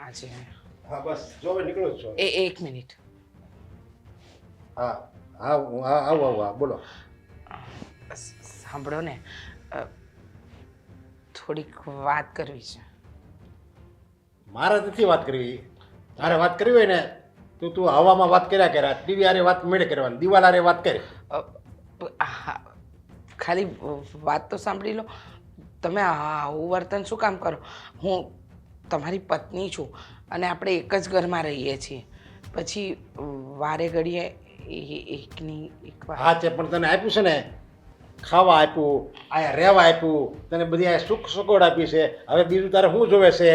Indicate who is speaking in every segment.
Speaker 1: આજે
Speaker 2: હા બસ જો હવે નીકળો જ છો.
Speaker 1: એક મિનિટ.
Speaker 2: હા હા આવો બોલો.
Speaker 1: સાંભળો ને, થોડીક વાત કરવી છે.
Speaker 2: મારે નથી વાત કરવી. તારે વાત કરવી હોય ને તો તું હવામાં વાત કર્યા ટીવી હારે વાત મેળે કરવાની, દિવાલ હારે વાત કરે.
Speaker 1: હા, ખાલી વાત તો સાંભળી લો. તમે આવું વર્તન શું કામ કરો? હું તમારી પત્ની છું અને આપણે એક જ ઘરમાં રહીએ છીએ. પછી વારે ઘડીએ એકની એક વાત.
Speaker 2: હા તે પણ તને આપ્યું છે ને, ખાવા આપ્યું, અહીંયા રહેવા આપ્યું, તને બધી અહીંયા સુખ સગવડ આપી છે. હવે બીજું તારે શું જોવે છે?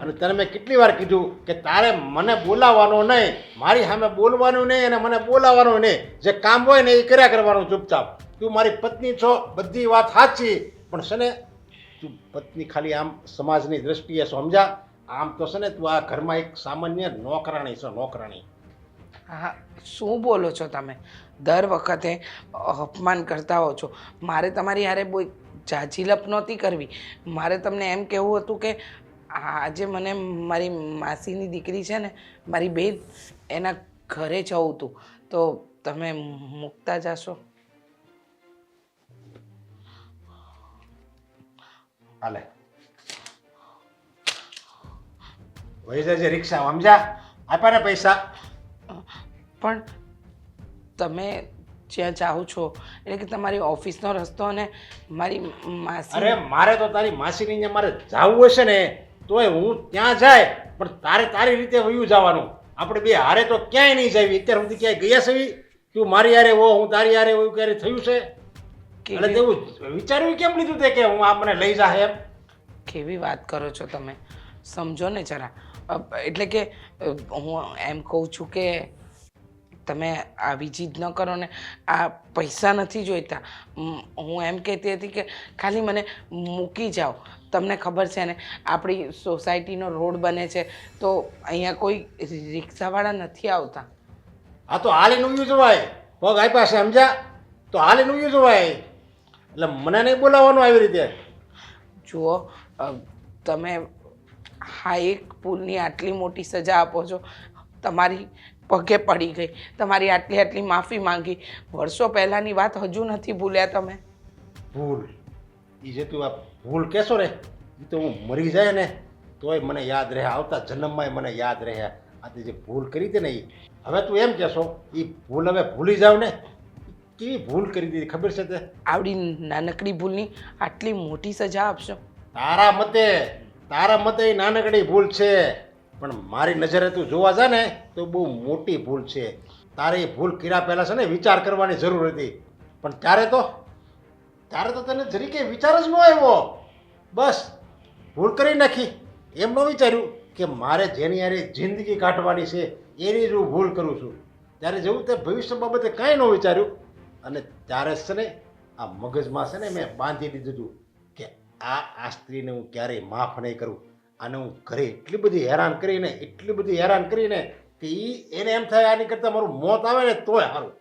Speaker 2: અને તને મેં કેટલી વાર કીધું કે તારે મને બોલાવવાનો નહીં, મારી સામે બોલવાનું નહીં અને મને બોલાવવાનું નહીં. જે કામ હોય ને એ કર્યા કરવાનું ચૂપચાપ. તું મારી પત્ની છો, બધી વાત સાચી, પણ છે ને તું પત્ની ખાલી આમ સમાજની દ્રષ્ટિએ સમજા. આમ તો છે ને તું આ ઘરમાં એક સામાન્ય નોકરાણી છો, નોકરાણી.
Speaker 1: હા, શું બોલો છો તમે? દર વખતે અપમાન કરતા હો છો. મારે તમારી હારે બહુ જાજીલપ નહોતી કરવી. મારે તમને એમ કહેવું હતું કે આજે મને મારી માસીની દીકરી છે ને, મારી બેન, એના ઘરે જવું હતું. તો તમે મૂકતા જશો?
Speaker 2: હાલે વહી જજે રિક્ષા, સમજા? આપ્યા ને પૈસા.
Speaker 1: પણ તમે જ્યાં જાઓ છો એટલે કે તમારી ઓફિસનો રસ્તો અને મારી માસી.
Speaker 2: અરે મારે તો તારી માસીની અહીંયા મારે જાવું હશે ને તોય હું ત્યાં જાય, પણ તારે તારી રીતે વયું જવાનું. આપણે બે હારે તો ક્યાંય નહીં જાવી. અત્યાર સુધી ક્યાંય ગયા છે? તું મારી હારે હો, હું તારી હારે હોઉં, ક્યારે થયું છે? એટલે તેવું વિચાર્યું કેમ લીધું તે કે હું આ મને લઈ જા એમ?
Speaker 1: કેવી વાત કરો છો તમે? સમજો ને જરા. એટલે કે હું એમ કહું છું કે તમે આવી જીદ ન કરો ને. આ પૈસા નથી જોઈતા. હું એમ કહેતી હતી કે ખાલી મને મૂકી જાઓ. તમને ખબર છે ને, આપણી સોસાયટીનો રોડ બને છે તો અહીંયા કોઈ રિક્ષાવાળા નથી આવતા.
Speaker 2: આ તો હાલીને ઉયું જવાય. પગ આપ્યા છે, સમજ્યા? તો હાલીને ઉયું જવાય. એટલે મને નહીં બોલાવવાનું આવી રીતે.
Speaker 1: જુઓ, તમે હા એક ભૂલની આટલી મોટી સજા આપો છો. તમારી પગે પડી ગઈ, તમારી આટલી આટલી માફી માંગી. વર્ષો પહેલાંની વાત હજુ નથી ભૂલ્યા તમે?
Speaker 2: ભૂલ એ જે તું આ ભૂલ કહેશો ને એ તો હું મરી જાય ને તોય મને યાદ રહે, આવતા જન્મમાંય મને યાદ રહે. આ તે જે ભૂલ કરી હતી ને એ હવે તું એમ કહેશો એ ભૂલ હવે ભૂલી જાવ ને? કેવી ભૂલ કરી દીધી ખબર છે તે?
Speaker 1: આવડી નાનકડી ભૂલની આટલી મોટી સજા આપશો?
Speaker 2: તારા મતે એ નાનકડી ભૂલ છે, પણ મારી નજરે તું જોવા જા ને તો બહુ મોટી ભૂલ છે. તારે એ ભૂલ કર્યા પહેલાં છે ને વિચાર કરવાની જરૂર હતી, પણ ત્યારે તો તને જરી કે વિચાર જ ન આવ્યો. બસ ભૂલ કરી નાખી. એમ ન વિચાર્યું કે મારે જેની હારે જિંદગી કાઢવાની છે એની જ હું ભૂલ કરું છું. ત્યારે જેવું તે ભવિષ્ય બાબતે કાંઈ ન વિચાર્યું. અને ત્યારે છે ને આ મગજમાં છે ને મેં બાંધી દીધું હતું કે આ સ્ત્રીને હું ક્યારેય માફ નહીં કરું. આને હું ઘરે એટલી બધી હેરાન કરીને કે એને એમ થાય આની કરતાં મારું મોત આવે ને તોય સારું.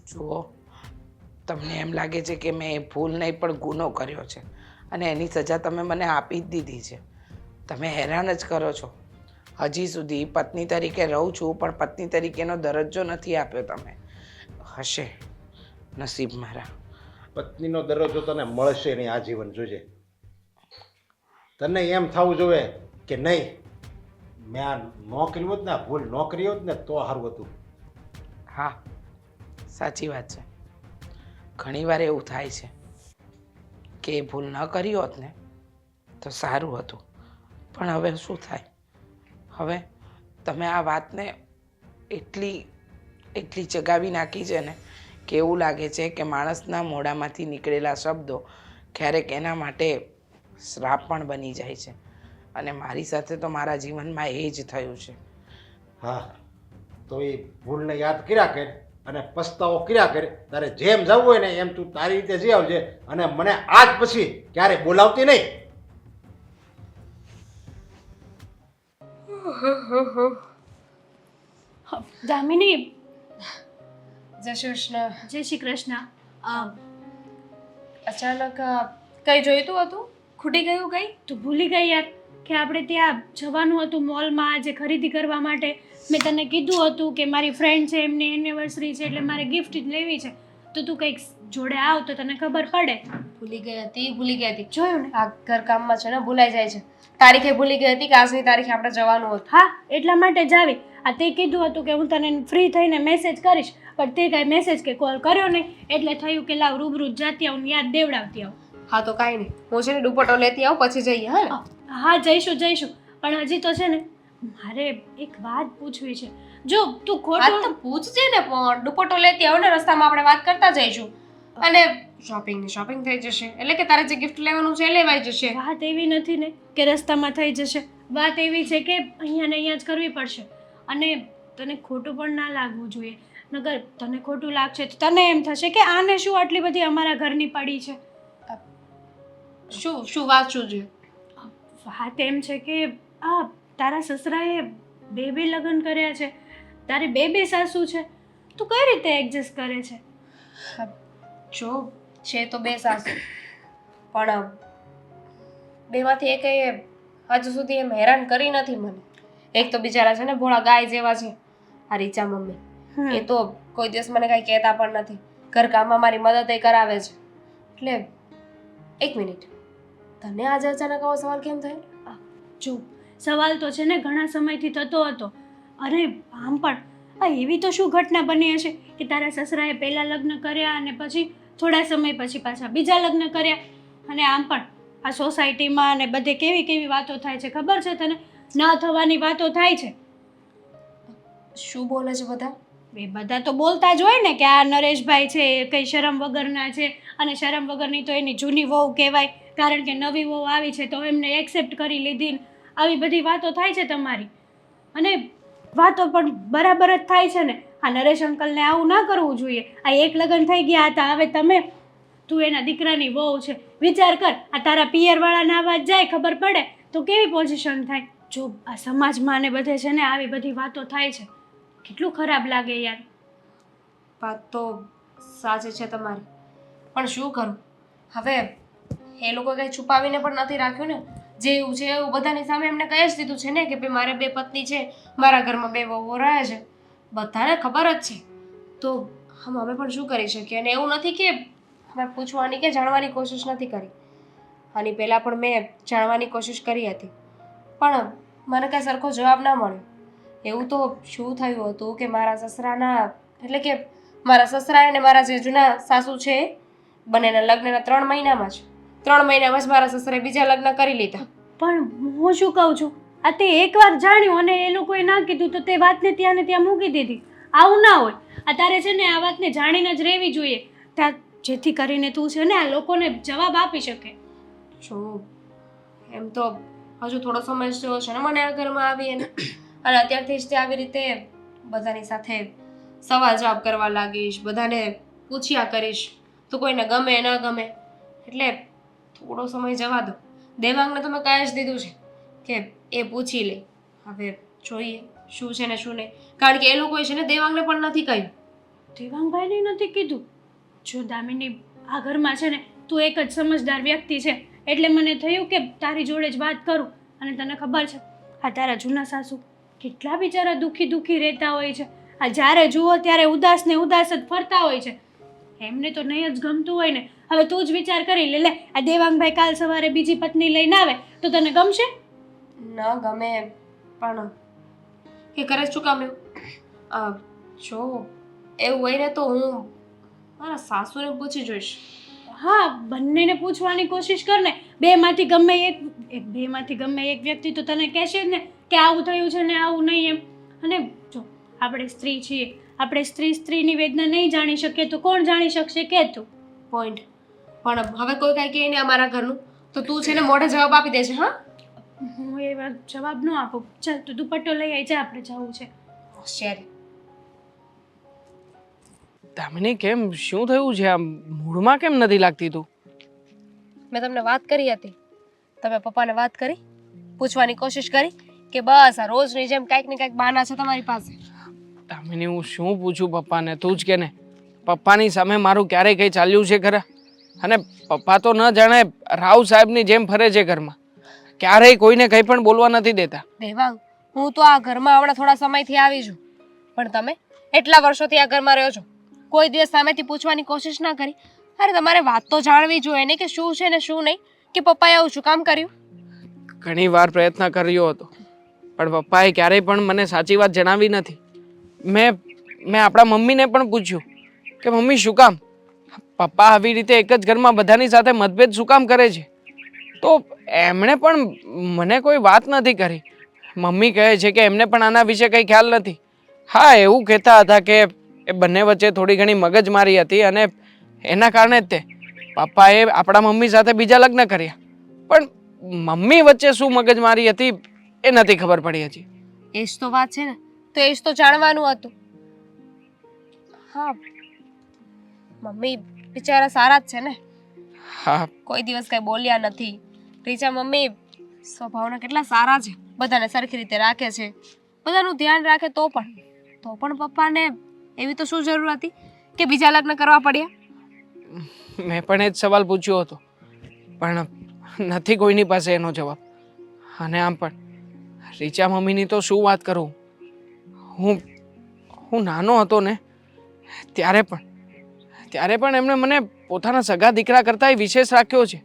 Speaker 1: જુઓ, તમને એમ લાગે છે કે મેં એ ભૂલ નહીં પણ ગુનો કર્યો છે અને એની સજા તમે મને આપી જ દીધી છે. તમે હેરાન જ કરો છો. હજી સુધી પત્ની તરીકે રહું છું પણ પત્ની તરીકેનો દરજ્જો નથી આપ્યો તમે. હશે નસીબ મારા.
Speaker 2: પત્નીનો દરજ્જો તને મળશે નહીં આજીવન, જોજે. તને એમ થવું જોઈએ કે નહીં મેં આ નોકરી હોત ને, ભૂલ નોકરી હોત ને તો સારું હતું.
Speaker 1: હા, સાચી વાત છે. ઘણીવાર એવું થાય છે કે એ ભૂલ ન કરી હોત ને તો સારું હતું. પણ હવે શું થાય? હવે તમે આ વાતને એટલી ચગાવી નાખી છે ને કે એવું લાગે છે કે માણસના મોઢામાંથી નીકળેલા શબ્દો ક્યારેક એના માટે શ્રાપ પણ બની જાય છે. અને મારી સાથે તો મારા જીવનમાં એ જ થયું છે.
Speaker 2: હા, તો એ ભૂલને યાદ કર્યા કર અને પસ્તાવો કર્યા કર. તારે જેમ જવું હોય ને એમ તું તારી રીતે જઈ આવજે અને મને આજ પછી ક્યારે બોલાવતી નહીં.
Speaker 3: દામિની,
Speaker 4: જય શ્રી કૃષ્ણ.
Speaker 3: જય શ્રી કૃષ્ણ.
Speaker 4: અચાનક કઈ જોઈતું હતું? ખૂટી ગયું કઈ?
Speaker 3: તું ભૂલી ગઈ યાર. કે આપણે ત્યાં જવાનું હતું મોલમાં આજે ખરીદી કરવા માટે. મેં તને કીધું હતું કે મારી ફ્રેન્ડ છે, એમની એનિવર્સરી છે, એટલે મારે ગિફ્ટ લેવી છે. તો તું કંઈક જોડે આવ તો તને ખબર પડે.
Speaker 4: ભૂલી ગઈ હતી.
Speaker 3: જોયું ને?
Speaker 4: આ ઘરકામમાં છે ને ભૂલાઈ જાય છે. તારીખે ભૂલી ગઈ હતી કે આજની તારીખે આપણે જવાનું હતું.
Speaker 3: હા, એટલા માટે જ આવી. આ તે કીધું હતું કે હું તને ફ્રી થઈને મેસેજ કરીશ, પણ તે કાંઈ મેસેજ કે કોલ કર્યો નહીં, એટલે થયું કે લાવ રૂબરૂ જ જાતી આવું ને યાદ દેવડાવતી આવું.
Speaker 4: હા તો કાંઈ નહીં, હું છે ને દુપટ્ટો લેતી આવું પછી જઈએ. હા ને?
Speaker 3: હા, જઈશું. પણ હજી તો છે ને મારે એક વાત પૂછવી છે. જો તું
Speaker 4: વાત તો
Speaker 3: ખોટું
Speaker 4: પૂછજે ને, પણ દુપટ્ટો લેતી આવો ને, રસ્તામાં આપણે વાત કરતા જઈશું. અને શોપિંગ થઈ જશે, એટલે કે તારે જે ગિફ્ટ લેવાનું છે એ લેવાઈ જશે.
Speaker 3: વાત એવી નથી ને કે રસ્તામાં થઈ જશે. વાત એવી છે કે અહીંયા ને અહીંયા જ કરવી પડશે. અને તને ખોટું પણ ના લાગવું જોઈએ. નગર તને ખોટું લાગશે તો તને એમ થશે કે આને શું આટલી બધી અમારા ઘરની પડી છે.
Speaker 4: શું વાત શું છે?
Speaker 3: વાત એમ છે કે આ તારા સસરાએ બે લગ્ન કર્યા છે, તારી બે સાસુ છે, તું કઈ રીતે એડજસ્ટ કરે છે?
Speaker 4: જો છે તો બે સાસુ, પણ બેમાંથી એકે હજુ સુધી એમ હેરાન કરી નથી મને. એક તો બિચારા છે ને ભોળા ગાય જેવા છે, આ રીચા મમ્મી. એ તો કોઈ દિવસ મને કાંઈ કહેતા પણ નથી. ઘરકામમાં મારી મદદ એ કરાવે છે. એટલે એક મિનિટ, તને આજે અચાનક આવો સવાલ કેમ થયો?
Speaker 3: જો સવાલ તો છે ને ઘણા સમયથી થતો હતો. અરે આમ પણ આ એવી તો શું ઘટના બની હશે કે તારા સસરાએ પહેલાં લગ્ન કર્યા અને પછી થોડા સમય પછી પાછા બીજા લગ્ન કર્યા. અને આમ પણ આ સોસાયટીમાં અને બધે કેવી વાતો થાય છે ખબર છે તને? ન થવાની વાતો થાય છે.
Speaker 4: શું બોલે છે બધા?
Speaker 3: એ બધા તો બોલતા જ હોય ને કે આ નરેશભાઈ છે એ કંઈ શરમ વગરના છે, અને શરમ વગરની તો એની જૂની વહુ કહેવાય, કારણ કે નવી વહુ આવી છે તો એમને એક્સેપ્ટ કરી લીધી. આવી બધી વાતો થાય છે તમારી. અને વાતો પણ બરાબર જ થાય છે ને. આ નરેશ અંકલને આવું ના કરવું જોઈએ. આ એક લગ્ન થઈ ગયા હતા, હવે તું એના દીકરાની વહુ છે. વિચાર કર, આ તારા પિયરવાળાના અવાજ જાય ખબર પડે તો કેવી પોઝિશન થાય. જો આ સમાજમાં ને બધે છે ને આવી બધી વાતો થાય છે, કેટલું ખરાબ લાગે યાર.
Speaker 4: વાત તો સાચી છે તમારી, પણ શું કરું હવે? એ લોકો કંઈ છુપાવીને પણ નથી રાખ્યું ને. જેવું છે એવું બધાની સામે એમને કહી જ દીધું છે ને કે ભાઈ મારે બે પત્ની છે, મારા ઘરમાં બે વહુઓ રહે છે, બધાને ખબર જ છે. તો અમે પણ શું કરી શકીએ? અને એવું નથી કે અમે પૂછવાની કે જાણવાની કોશિશ નથી કરી. આની પહેલાં પણ મેં જાણવાની કોશિશ કરી હતી, પણ મને કાંઈ સરખો જવાબ ના મળ્યો. એવું તો શું થયું હતું કે મારા સસરાના, એટલે કે મારા સસરા અને મારા જે જૂના સાસુ છે બંનેના લગ્નના 3 મહિનામાં જ મારા સસરાએ બીજા લગ્ન કરી લીધા.
Speaker 3: પણ હું શું કહું છું, આ તે એકવાર જાણ્યું અને એ લોકોએ ના કીધું તો તે વાતને ત્યાં ને ત્યાં મૂકી દીધી. આવું ના હોય. આ તારે છે ને આ વાતને જાણીને જ રહેવી જોઈએ, જેથી કરીને તું છે ને આ લોકોને જવાબ આપી શકે.
Speaker 4: જો એમ તો હજુ થોડો સમય થયો છે ને મને આ ઘરમાં આવી અને અત્યારથી જ તે આવી રીતે બધાની સાથે સવાલ જવાબ કરવા લાગીશ, બધાને પૂછ્યા કરીશ તો કોઈને ગમે ન ગમે. એટલે થોડો સમય જવા દો. દેવાંગને તો મેં કહી જ દીધું છે કે એ પૂછી લે. હવે જોઈએ શું છે ને શું નહીં, કારણ કે એ લોકોએ છે ને દેવાંગને પણ નથી કહ્યું.
Speaker 3: દેવાંગભાઈને નથી કીધું? જો દામિની, આ ઘરમાં છે ને તું એક જ સમજદાર વ્યક્તિ છે, એટલે મને થયું કે તારી જોડે જ વાત કરું. અને તને ખબર છે આ તારા જૂના સાસુ કેટલા બિચારા દુઃખી રહેતા હોય છે. આ જ્યારે જુઓ ત્યારે ઉદાસ જ ફરતા હોય છે. એમને તો નહીં જ ગમતું હોય ને. હવે તું જ વિચાર કરી લે, આ દેવાંગભાઈ કાલ સવારે બીજી પત્ની લઈને આવે તો તને ગમશે?
Speaker 4: ન ગમે, પણ એ કરે શું કામ એવું? જો એવું હોય ને તો હું મારા સાસુને પૂછી જોઈશ.
Speaker 3: હા, બંનેને પૂછવાની કોશિશ કર ને. બેમાંથી ગમે એક વ્યક્તિ તો તને કહેશે જ ને કે આવું થયું છે ને આવું નહીં એમ. અને જો આપણે સ્ત્રી છીએ, આપણે સ્ત્રીની વેદના નહીં જાણી શકીએ તો કોણ જાણી શકશે કે તું?
Speaker 4: પોઈન્ટ. પણ હવે કોઈ કાંઈ કહે ને અમારા ઘરનું તો તું છે ને મોઢે જવાબ આપી દેશે. હા,
Speaker 3: હું એ વાત જવાબ ન આપું. ચાલ તું દુપટ્ટો લઈ આવી જા, આપણે જવું છે.
Speaker 4: હોશિયારી.
Speaker 5: દામિની, કેમ શું થયું છે? આમ મૂડમાં કેમ નથી લાગતી તું?
Speaker 4: મેં તમને વાત કરી હતી, તમે પપ્પાને વાત કરી, પૂછવાની કોશિશ કરી કે બસ આ રોજની જેમ કાંઈક ને કાંઈક બહાના છે તમારી પાસે?
Speaker 5: દામિની, હું શું પૂછું પપ્પાને? તું જ કે ને. પપ્પાની સામે મારું ક્યારેય કંઈ ચાલ્યું છે ખરા? અને પપ્પા તો ન જાણે રાવ સાહેબની જેમ ફરે છે ઘરમાં. ક્યારેય કોઈને કંઈ પણ બોલવા નથી દેતા.
Speaker 4: દેવાંગ, હું તો આ ઘરમાં હમણાં થોડા સમયથી આવી છું, પણ તમે એટલા વર્ષોથી આ ઘરમાં રહ્યો છો, કોઈ દિવસ સામેથી પૂછવાની કોશિશ ના કરી? અરે તમારે વાત તો જાણવી જોઈએ ને કે શું છે ને શું નહીં, કે પપ્પાએ આવું શું કામ કર્યું?
Speaker 5: ઘણી વાર પ્રયત્ન કર્યો હતો, પણ પપ્પાએ ક્યારેય પણ મને સાચી વાત જણાવી નથી. મેં આપણા મમ્મીને પણ પૂછ્યું કે મમ્મી શું કામ પપ્પા આવી રીતે એક જ ઘરમાં બધાની સાથે મતભેદ શું કામ કરે છે? તો એમણે પણ મને કોઈ વાત નથી કરી. મમ્મી કહે છે કે એમને પણ આના વિશે કંઈ ખ્યાલ નથી. હા, એવું કહેતા હતા કે એ બંને વચ્ચે થોડી ઘણી મગજમારી હતી અને એના કારણે જ તે પપ્પાએ આપણા મમ્મી સાથે બીજા લગ્ન કર્યા. પણ મમ્મી વચ્ચે શું મગજમારી હતી એ નથી ખબર પડી હજી.
Speaker 4: એ જ તો વાત છે ને, તો એ જ તો જાણવાનું હતું. હા, મમ્મી બિચારા સારા જ છે ને,
Speaker 5: હા,
Speaker 4: કોઈ દિવસ કઈ બોલ્યા નથી. રીચા મમ્મી સ્વભાવના કેટલા સારા છે, બધાને સરખી રીતે રાખે છે, બધાનું ધ્યાન રાખે. તો પણ પપ્પાને એવી તો શું જરૂર હતી કે બીજા લગ્ન કરવા પડ્યા?
Speaker 5: મેં પણ એ જ સવાલ પૂછ્યો હતો, પણ નથી કોઈની પાસે એનો જવાબ. અને આમ પણ રીચા મમ્મીની તો શું વાત કરું. હું નાનો હતો ને ત્યારે પણ એમણે મને પોતાના સગા દીકરા કરતાં વિશેષ રાખ્યો છે.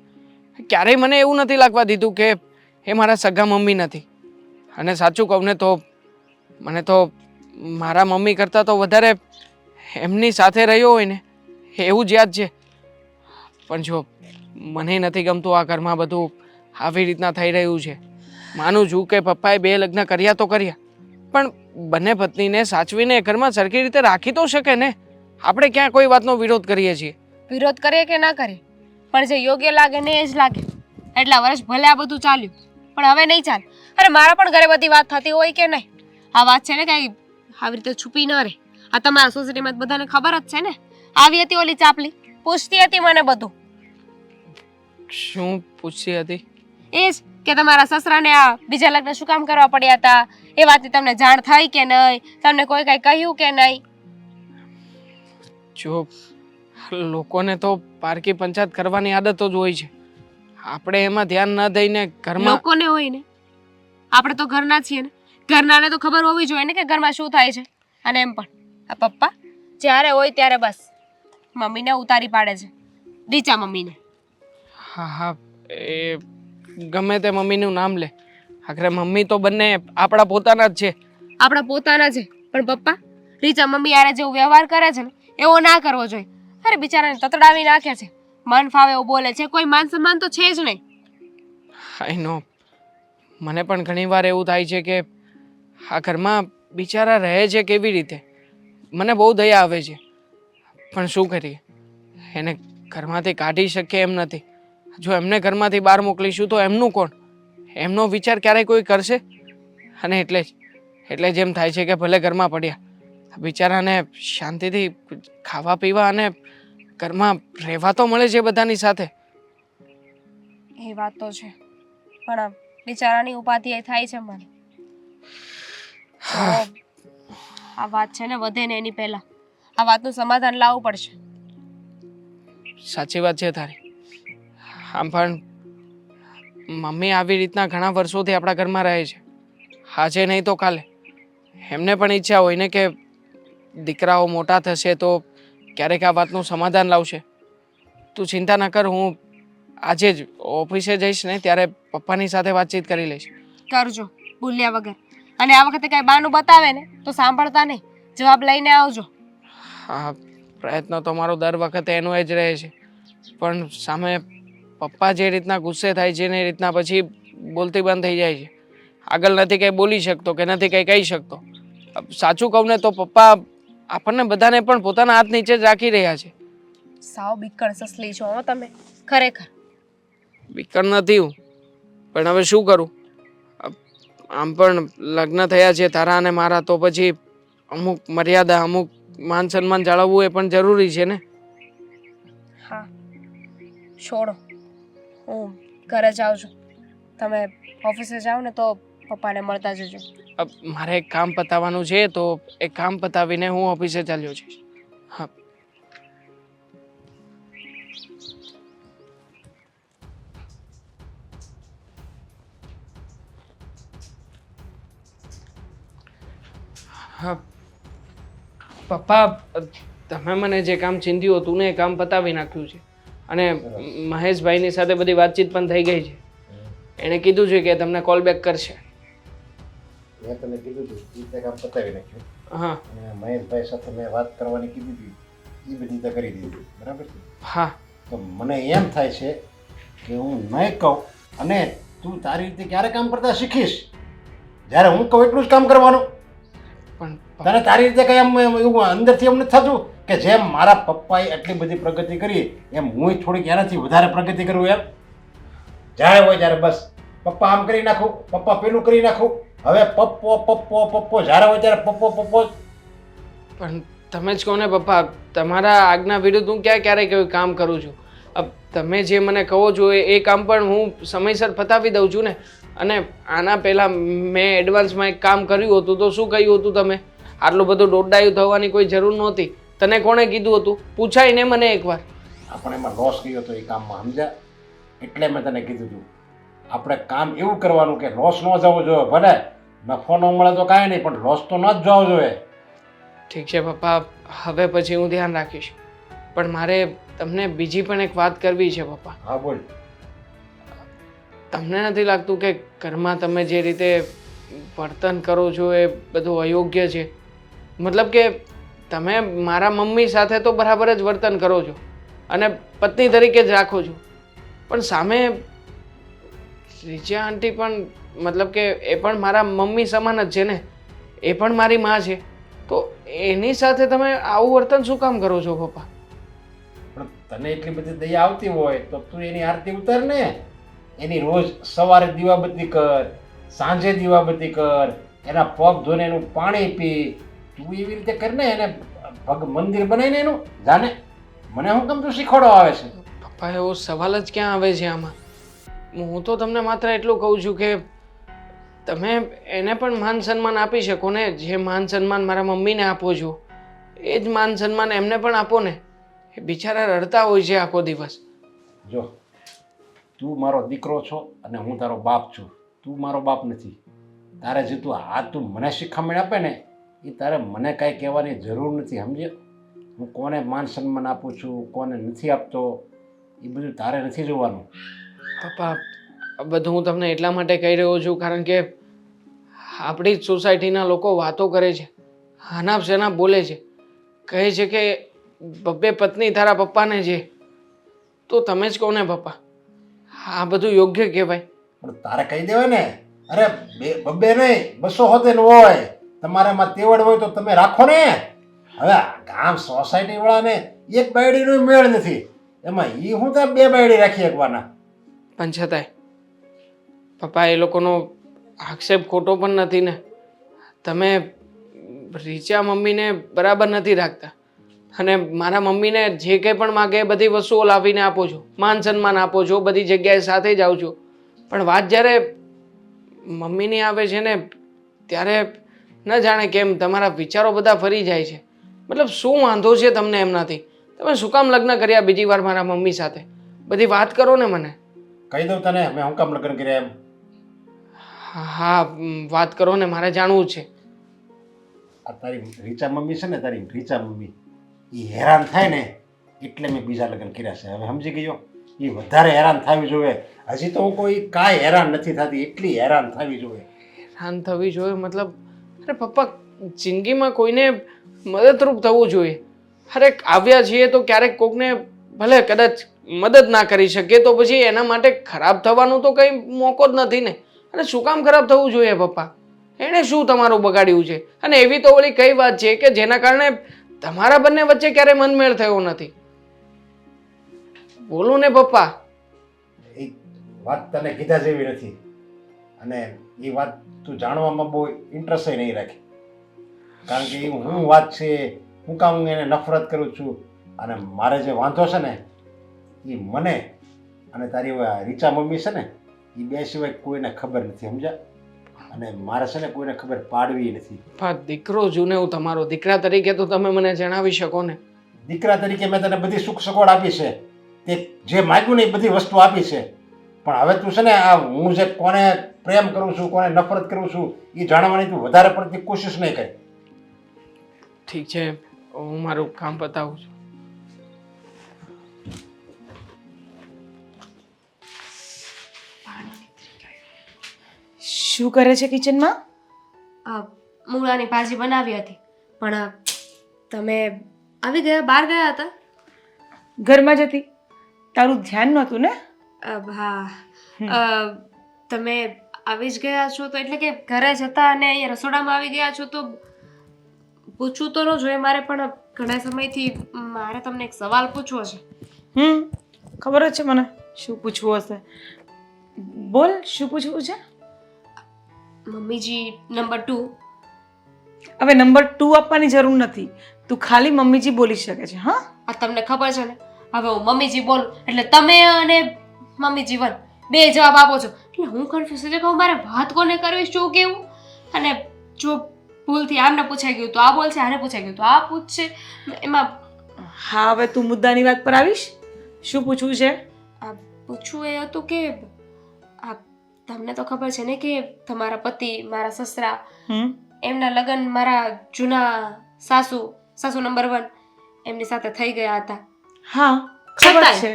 Speaker 5: ક્યારેય મને એવું નથી લાગવા દીધું કે એ મારા સગા મમ્મી નથી. અને સાચું કહું ને તો મને તો મારા મમ્મી કરતાં તો વધારે એમની સાથે રહ્યો હોય ને એવું જ યાદ છે. પણ જો મને નથી ગમતું આ ઘરમાં બધું આવી રીતના થઈ રહ્યું છે. માનું છું કે પપ્પાએ 2 લગ્ન કર્યા તો કર્યા, પણ બંને પત્નીને સાચવીને એ ઘરમાં સરખી રીતે રાખી તો શકે ને. આપણે ક્યાં કોઈ વાતનો વિરોધ કરીએ છીએ?
Speaker 4: વિરોધ કરીએ કે ના કરીએ, પણ જે યોગ્ય લાગે ને એ જ લાગે. એટલા વર્ષ ભલે આ બધું ચાલ્યું, પણ હવે નહીં ચાલે. અરે મારા પણ ઘરે બધી વાત થતી હોય કે નહીં, આ વાત છે ને કઈ આવી રીતે છુપી ન રહે. આ તમારા સોસાયટીમાં બધાને ખબર જ છે ને. આવી હતી ઓલી ચાપલી, પૂછતી હતી મને બધું.
Speaker 5: શું પૂછતી હતી?
Speaker 4: એ જ કે તમારા સસરાને આ બીજા લગ્ન શું કામ કરવા પડ્યા હતા, એ વાતની તમને જાણ થઈ કે નહીં, તમને કોઈ કઈ કહ્યું કે નહીં?
Speaker 5: જો લોકોને તો પારકી પંચાયત કરવાની આદત જ હોય છે. આપણે એમાં ધ્યાન ન દઈને ઘરમાં
Speaker 4: લોકોને હોય ને, આપણે તો ઘરના છીએ ને, ઘરનાને તો ખબર હોવી જોઈએ ને કે ઘરમાં શું થાય છે. અને એમ પણ આ પપ્પા જ્યારે હોય ત્યારે બસ મમ્મીને ઉતારી પાડે છે, રીચા મમ્મીને.
Speaker 5: હા, એ ગમે તે મમ્મીનું નામ લે, આખરે મમ્મી તો બંને આપણા પોતાના જ છે.
Speaker 4: આપણા પોતાના છે, પણ પપ્પા રીચા મમ્મી યારે જેવો વ્યવહાર કરે છે ને એવો ના કરવો જોઈએ. અરે બિચારાને તતડાવી નાખે છે, મન ફાવે એવું બોલે છે, કોઈ માન સન્માન તો છે જ નહીં.
Speaker 5: આઈ નો, મને પણ ઘણીવાર એવું થાય છે કે આ ઘરમાં બિચારા રહે છે કેવી રીતે. મને બહુ દયા આવે છે, પણ શું કરીએ, એને ઘરમાંથી કાઢી શકીએ એમ નથી. જો એમને ઘરમાંથી બહાર મોકલીશું તો એમનું કોણ? એમનો વિચાર ક્યારેય કોઈ કરશે? અને એટલે જ એમ થાય છે કે ભલે ઘરમાં પડ્યા, બિચારાને શાંતિથી ખાવા પીવા અને ઘરમાં રહેવા તો મળે છે બધાની સાથે.
Speaker 4: એ વાત તો છે, પણ બિચારાની ઉપાધિ એ થાય છે મને. તો આ વાત છે ને વધે ને એની પહેલા આ વાતનું સમાધાન લાવવું પડશે.
Speaker 5: સાચી વાત છે તારી. આમ પણ મમ્મી આવી રીતના ઘણા વર્ષોથી આપણા ઘરમાં રહે છે, આજે નહીં તો કાલે. એમને પણ ઈચ્છા હોય ને કે દીકરાઓ મોટા થશે તો ક્યારેક આ વાતનું સમાધાન લાવશે. તું ચિંતા ના કર, હું આજે જ ઓફિસે જઈશ ને ત્યારે પપ્પાની સાથે વાતચીત કરી લઈશ.
Speaker 4: કરજો ભૂલ્યા વગર. અને આ વખતે કઈ બાનું બતાવે ને તો સાંભળતા નહીં, જવાબ લઈને આવજો.
Speaker 5: હા, પ્રયત્ન તો મારો દર વખતે એનો જ રહે છે, પણ સામે પપ્પા જે રીતના ગુસ્સે થાય છે ને એ રીતના પછી બોલતી બંધ થઈ જાય છે. આગળ નથી કંઈ બોલી શકતો કે નથી કંઈ કહી શકતો. સાચું કહું ને તો પપ્પા આપણને બધાને પણ પોતાના હાથ નીચે જ રાખી રહ્યા છે.
Speaker 4: સાવ બીકણ સસલી છો હો તમે, ખરેખર.
Speaker 5: બીકણ નથી હું, પણ હવે શું કરું? આમ પણ લગ્ન થયા છે તારા અને મારા, તો પછી અમુક મર્યાદા, અમુક માન સન્માન જાળવવું એ પણ જરૂરી છે ને.
Speaker 4: હા, છોડો, હું ઘરે જાઉં છું. તમે ઓફિસે જાઓ ને તો પપ્પાને મળતા જજો.
Speaker 5: મારે એક કામ પતાવવાનું છે, તો એ કામ પતાવીને હું ઓફિસે ચાલ્યો જઈશ. હા. હા પપ્પા, તમે મને જે કામ ચીંધ્યું હતું ને એ કામ પતાવી નાખ્યું છે અને મહેશભાઈની સાથે બધી વાતચીત પણ થઈ ગઈ છે. એણે કીધું છે કે તમને કોલ બેક કરશે.
Speaker 2: મેં તને કીધું હતું એ તે કામ પતાવી નાખ્યું.
Speaker 5: હા
Speaker 2: અને મહેશભાઈ સાથે મેં વાત કરવાની કીધી હતી એ બધી રીતે કરી દીધી, બરાબર છે?
Speaker 5: હા
Speaker 2: તો મને એમ થાય છે કે હું નહીં કહું અને તું તારી રીતે ક્યારે કામ કરતા શીખીશ. જ્યારે હું કહું એટલું જ કામ કરવાનું.
Speaker 5: પણ
Speaker 2: તને તારી રીતે કઈ એમ એવું અંદરથી એમ નથી થતું કે જેમ મારા પપ્પાએ એટલી બધી પ્રગતિ કરી એમ હું થોડીક એનાથી વધારે પ્રગતિ કરું એમ? જ્યારે હોય ત્યારે બસ પપ્પા આમ કરી નાખું, પપ્પા પેલું કરી નાખું, હવે પપ્પો પપ્પો પપ્પો, જ્યારે હોય ત્યારે પપ્પો પપ્પો.
Speaker 5: પણ તમે જ કહો ને પપ્પા, તમારા આજ્ઞા વિરુદ્ધ હું ક્યારે કોઈ કામ કરું છું? તમે જે મને કહો છો એ કામ પણ હું સમયસર પતાવી દઉં છું ને. અને આના પહેલાં મેં એડવાન્સમાં એક કામ કર્યું હતું તો શું કહ્યું હતું તમે? આટલું બધું દોડાયું થવાની કોઈ જરૂર નહોતી. તને કોણે કીધું હતું? પૂછાય ને મને એકવાર.
Speaker 2: આપણે એમાં લોસ ગયો હતો એ કામમાં, સમજ્યા? એટલે મેં તને કીધું હતું આપણે કામ એવું કરવાનું કે લોસ ન જવો જોઈએ. ભલે નફો ન મળે તો કાંઈ નહીં, પણ લોસ તો ન જ જવો જોઈએ.
Speaker 5: ઠીક છે પપ્પા, હવે પછી હું ધ્યાન રાખીશ. પણ મારે તમને બીજી પણ એક વાત કરવી છે પપ્પા.
Speaker 2: હા બોલ.
Speaker 5: તમને નથી લાગતું કે ઘરમાં તમે જે રીતે વર્તન કરો છો એ બધું અયોગ્ય છે? મતલબ કે તમે મારા મમ્મી સાથે તો બરાબર જ વર્તન કરો છો અને પત્ની તરીકે જ રાખો છો, પણ સામે રીચા આંટી પણ મતલબ કે એ પણ મારા મમ્મી સમાન જ છે ને, એ પણ મારી માં છે. તો એની સાથે તમે આવું વર્તન શું કામ કરો છો પપ્પા?
Speaker 2: પણ તને એટલી બધી દયા આવતી હોય તો તું એની આરતી ઉતાર ને. એની રોજ સવારે દીવાબત્તી કર, સાંજે દીવાબત્તી કર, એના પગ ધોઈને એનું પાણી પી. તું એવી રીતે કર ને, એને મંદિર બનાવીને એનું જાને. મને શું કામ તું શીખવાડો આવે છે?
Speaker 5: પપ્પા એવો સવાલ જ ક્યાં આવે છે આમાં? હું તો તમને માત્ર એટલું કહું છું કે તમે એને પણ માન સન્માન આપી શકો ને. જે માન સન્માન મારા મમ્મીને આપો છો એ જ માન સન્માન એમને પણ આપો ને. એ બિચારા રડતા હોય છે આખો દિવસ.
Speaker 2: જો તું મારો દીકરો છો અને હું તારો બાપ છું. તું મારો બાપ નથી. તારે જે તું મને શીખામણ આપે ને એ તારે મને કાંઈ કહેવાની જરૂર નથી, સમજે? હું કોને માન સન્માન આપું છું, કોને નથી આપતો, એ બધું તારે નથી જોવાનું.
Speaker 5: પપ્પા આ બધું હું તમને એટલા માટે કહી રહ્યો છું કારણ કે આપણી જ સોસાયટીના લોકો વાતો કરે છે, હાનાપ શેનાપ બોલે છે, કહે છે કે બબ્બે પત્ની તારા પપ્પાને છે. તો તમે જ કહો ને પપ્પા, આ બધું યોગ્ય કહેવાય?
Speaker 2: પણ તારે કહી દેવાય ને. અરે બબ્બે નહીં, 200 હોતે હોય. તમારામાં તેવડ હોય તો તમે રાખો ને. હવે ગામ સોસાયટી વાળાને એક બાયડીનો મેળ નથી, એમાં એ હું તો 2 બાયડી રાખી શકવાના.
Speaker 5: પણ છતાંય પપ્પા એ લોકોનો આક્ષેપ ખોટો પણ નથી ને. તમે રીચા મમ્મીને બરાબર નથી રાખતા અને મારા મમ્મીને જે કંઈ પણ માગે એ બધી વસ્તુઓ લાવીને આપો છો, માન સન્માન આપો છો, બધી જગ્યાએ સાથે જાઓ છો. પણ વાત જ્યારે મમ્મીની આવે છે ને ત્યારે ન જાણે કેમ તમારા વિચારો બધા ફરી જાય છે. મતલબ શું વાંધો છે તમને એમનાથી? તમે શું કામ લગ્ન કર્યા બીજી વાર મારા મમ્મી સાથે? બધી વાત કરો ને મને.
Speaker 2: કહી દઉં તને મેં હું કામ લગ્ન કર્યા એમ?
Speaker 5: હા વાત કરો ને, મારે જાણવું છે.
Speaker 2: આ તારી રીચા મમ્મી છે ને, તારી રીચા મમ્મી એ હેરાન થાય ને એટલે મેં બીજા લગ્ન કર્યા છે. હવે સમજી ગયો? એ વધારે હેરાન થવી જોઈએ. હજી તો હું કોઈ કાંઈ હેરાન નથી થતી, એટલી હેરાન થવી જોઈએ.
Speaker 5: હેરાન થવી જોઈએ મતલબ? અરે પપ્પા જિંદગીમાં કોઈને મદદરૂપ થવું જોઈએ. અરે આવ્યા છીએ તો ક્યારેક કોકને ભલે કદાચ મદદ ના કરી શકીએ તો પછી એના માટે ખરાબ થવાનું તો કંઈ મોકો જ નથી ને. અને શું કામ ખરાબ થવું જોઈએ પપ્પા? એણે શું તમારું બગાડ્યું છે? અને એવી તો ઓલી કઈ વાત છે કે જેના કારણે તમારા બંને વચ્ચે ક્યારેય મનમેળ થયો નથી? બોલો ને પપ્પા.
Speaker 2: એ વાત તને કીધા જેવી નથી અને એ વાત તું જાણવામાં બહુ ઇન્ટરેસ્ટ નહીં રાખે. કારણ કે એ હું વાત છે, હું કામ હું એને નફરત કરું છું. અને મારે જે વાંધો છે ને એ મને અને તારી રીચા મમ્મી છે ને એ 2 સિવાય કોઈને ખબર નથી, સમજ્યા? અને મારે છે ને કોઈને ખબર પાડવી નથી.
Speaker 5: દીકરો છું ને હું તમારો, દીકરા તરીકે તો તમે મને જણાવી શકો ને.
Speaker 2: દીકરા તરીકે મેં તને બધી સુખ સગવડ આપી છે, તે જે માગ્યું ને એ બધી વસ્તુ આપી છે. પણ હવે તું છે ને આ હું જે કોને પ્રેમ કરું છું, કોને નફરત કરું છું એ જાણવાની તું વધારે પડતી કોશિશ નહીં કરી.
Speaker 5: ઠીક છે, હું મારું કામ પતાવું છું.
Speaker 6: શું કરે છે કિચનમાં?
Speaker 4: મૂળાની ભાજી બનાવી હતી, પણ તમે આવી ગયા, બહાર ગયા હતા?
Speaker 6: ઘરમાં જ હતી. તારું ધ્યાન નહોતું ને?
Speaker 4: હા. તમે આવી જ ગયા છો તો એટલે કે ઘરે જતા અને અહીંયા રસોડામાં આવી ગયા છો તો પૂછવું તો ન જોઈએ મારે, પણ ઘણા સમયથી મારે તમને એક સવાલ પૂછવો છે.
Speaker 6: ખબર જ છે મને શું પૂછવું હશે. બોલ, શું પૂછવું છે?
Speaker 4: મમ્મીજી નંબર 2.
Speaker 6: હવે નંબર 2 આપવાની જરૂર નથી. તું ખાલી મમ્મીજી બોલી શકે છે. હા,
Speaker 4: આ તમને ખબર છે ને, હવે હું મમ્મીજી બોલું એટલે તમે અને મમ્મીજી વન બે જવાબ આપો છો, એટલે હું કન્ફ્યુઝ થઈ જાઉં કે મારે વાત કોને કરવી, શું કેવું. અને જો ભૂલથી આમને પૂછાઈ ગયું તો આ બોલશે, આને પૂછાઈ ગયું તો આ પૂછશે, એમાં
Speaker 6: હા, હવે તું મુદ્દાની વાત પર આવીશ. શું પૂછવું છે?
Speaker 4: આ પૂછવું એ હતું કે આ તમને તો ખબર છે ને કે તમારા પતિ, મારા સસરા, એમના લગ્ન મારા જૂના સાસુ નંબર 1 એમની સાથે થઈ ગયા હતા.
Speaker 6: હા, ખબર છે.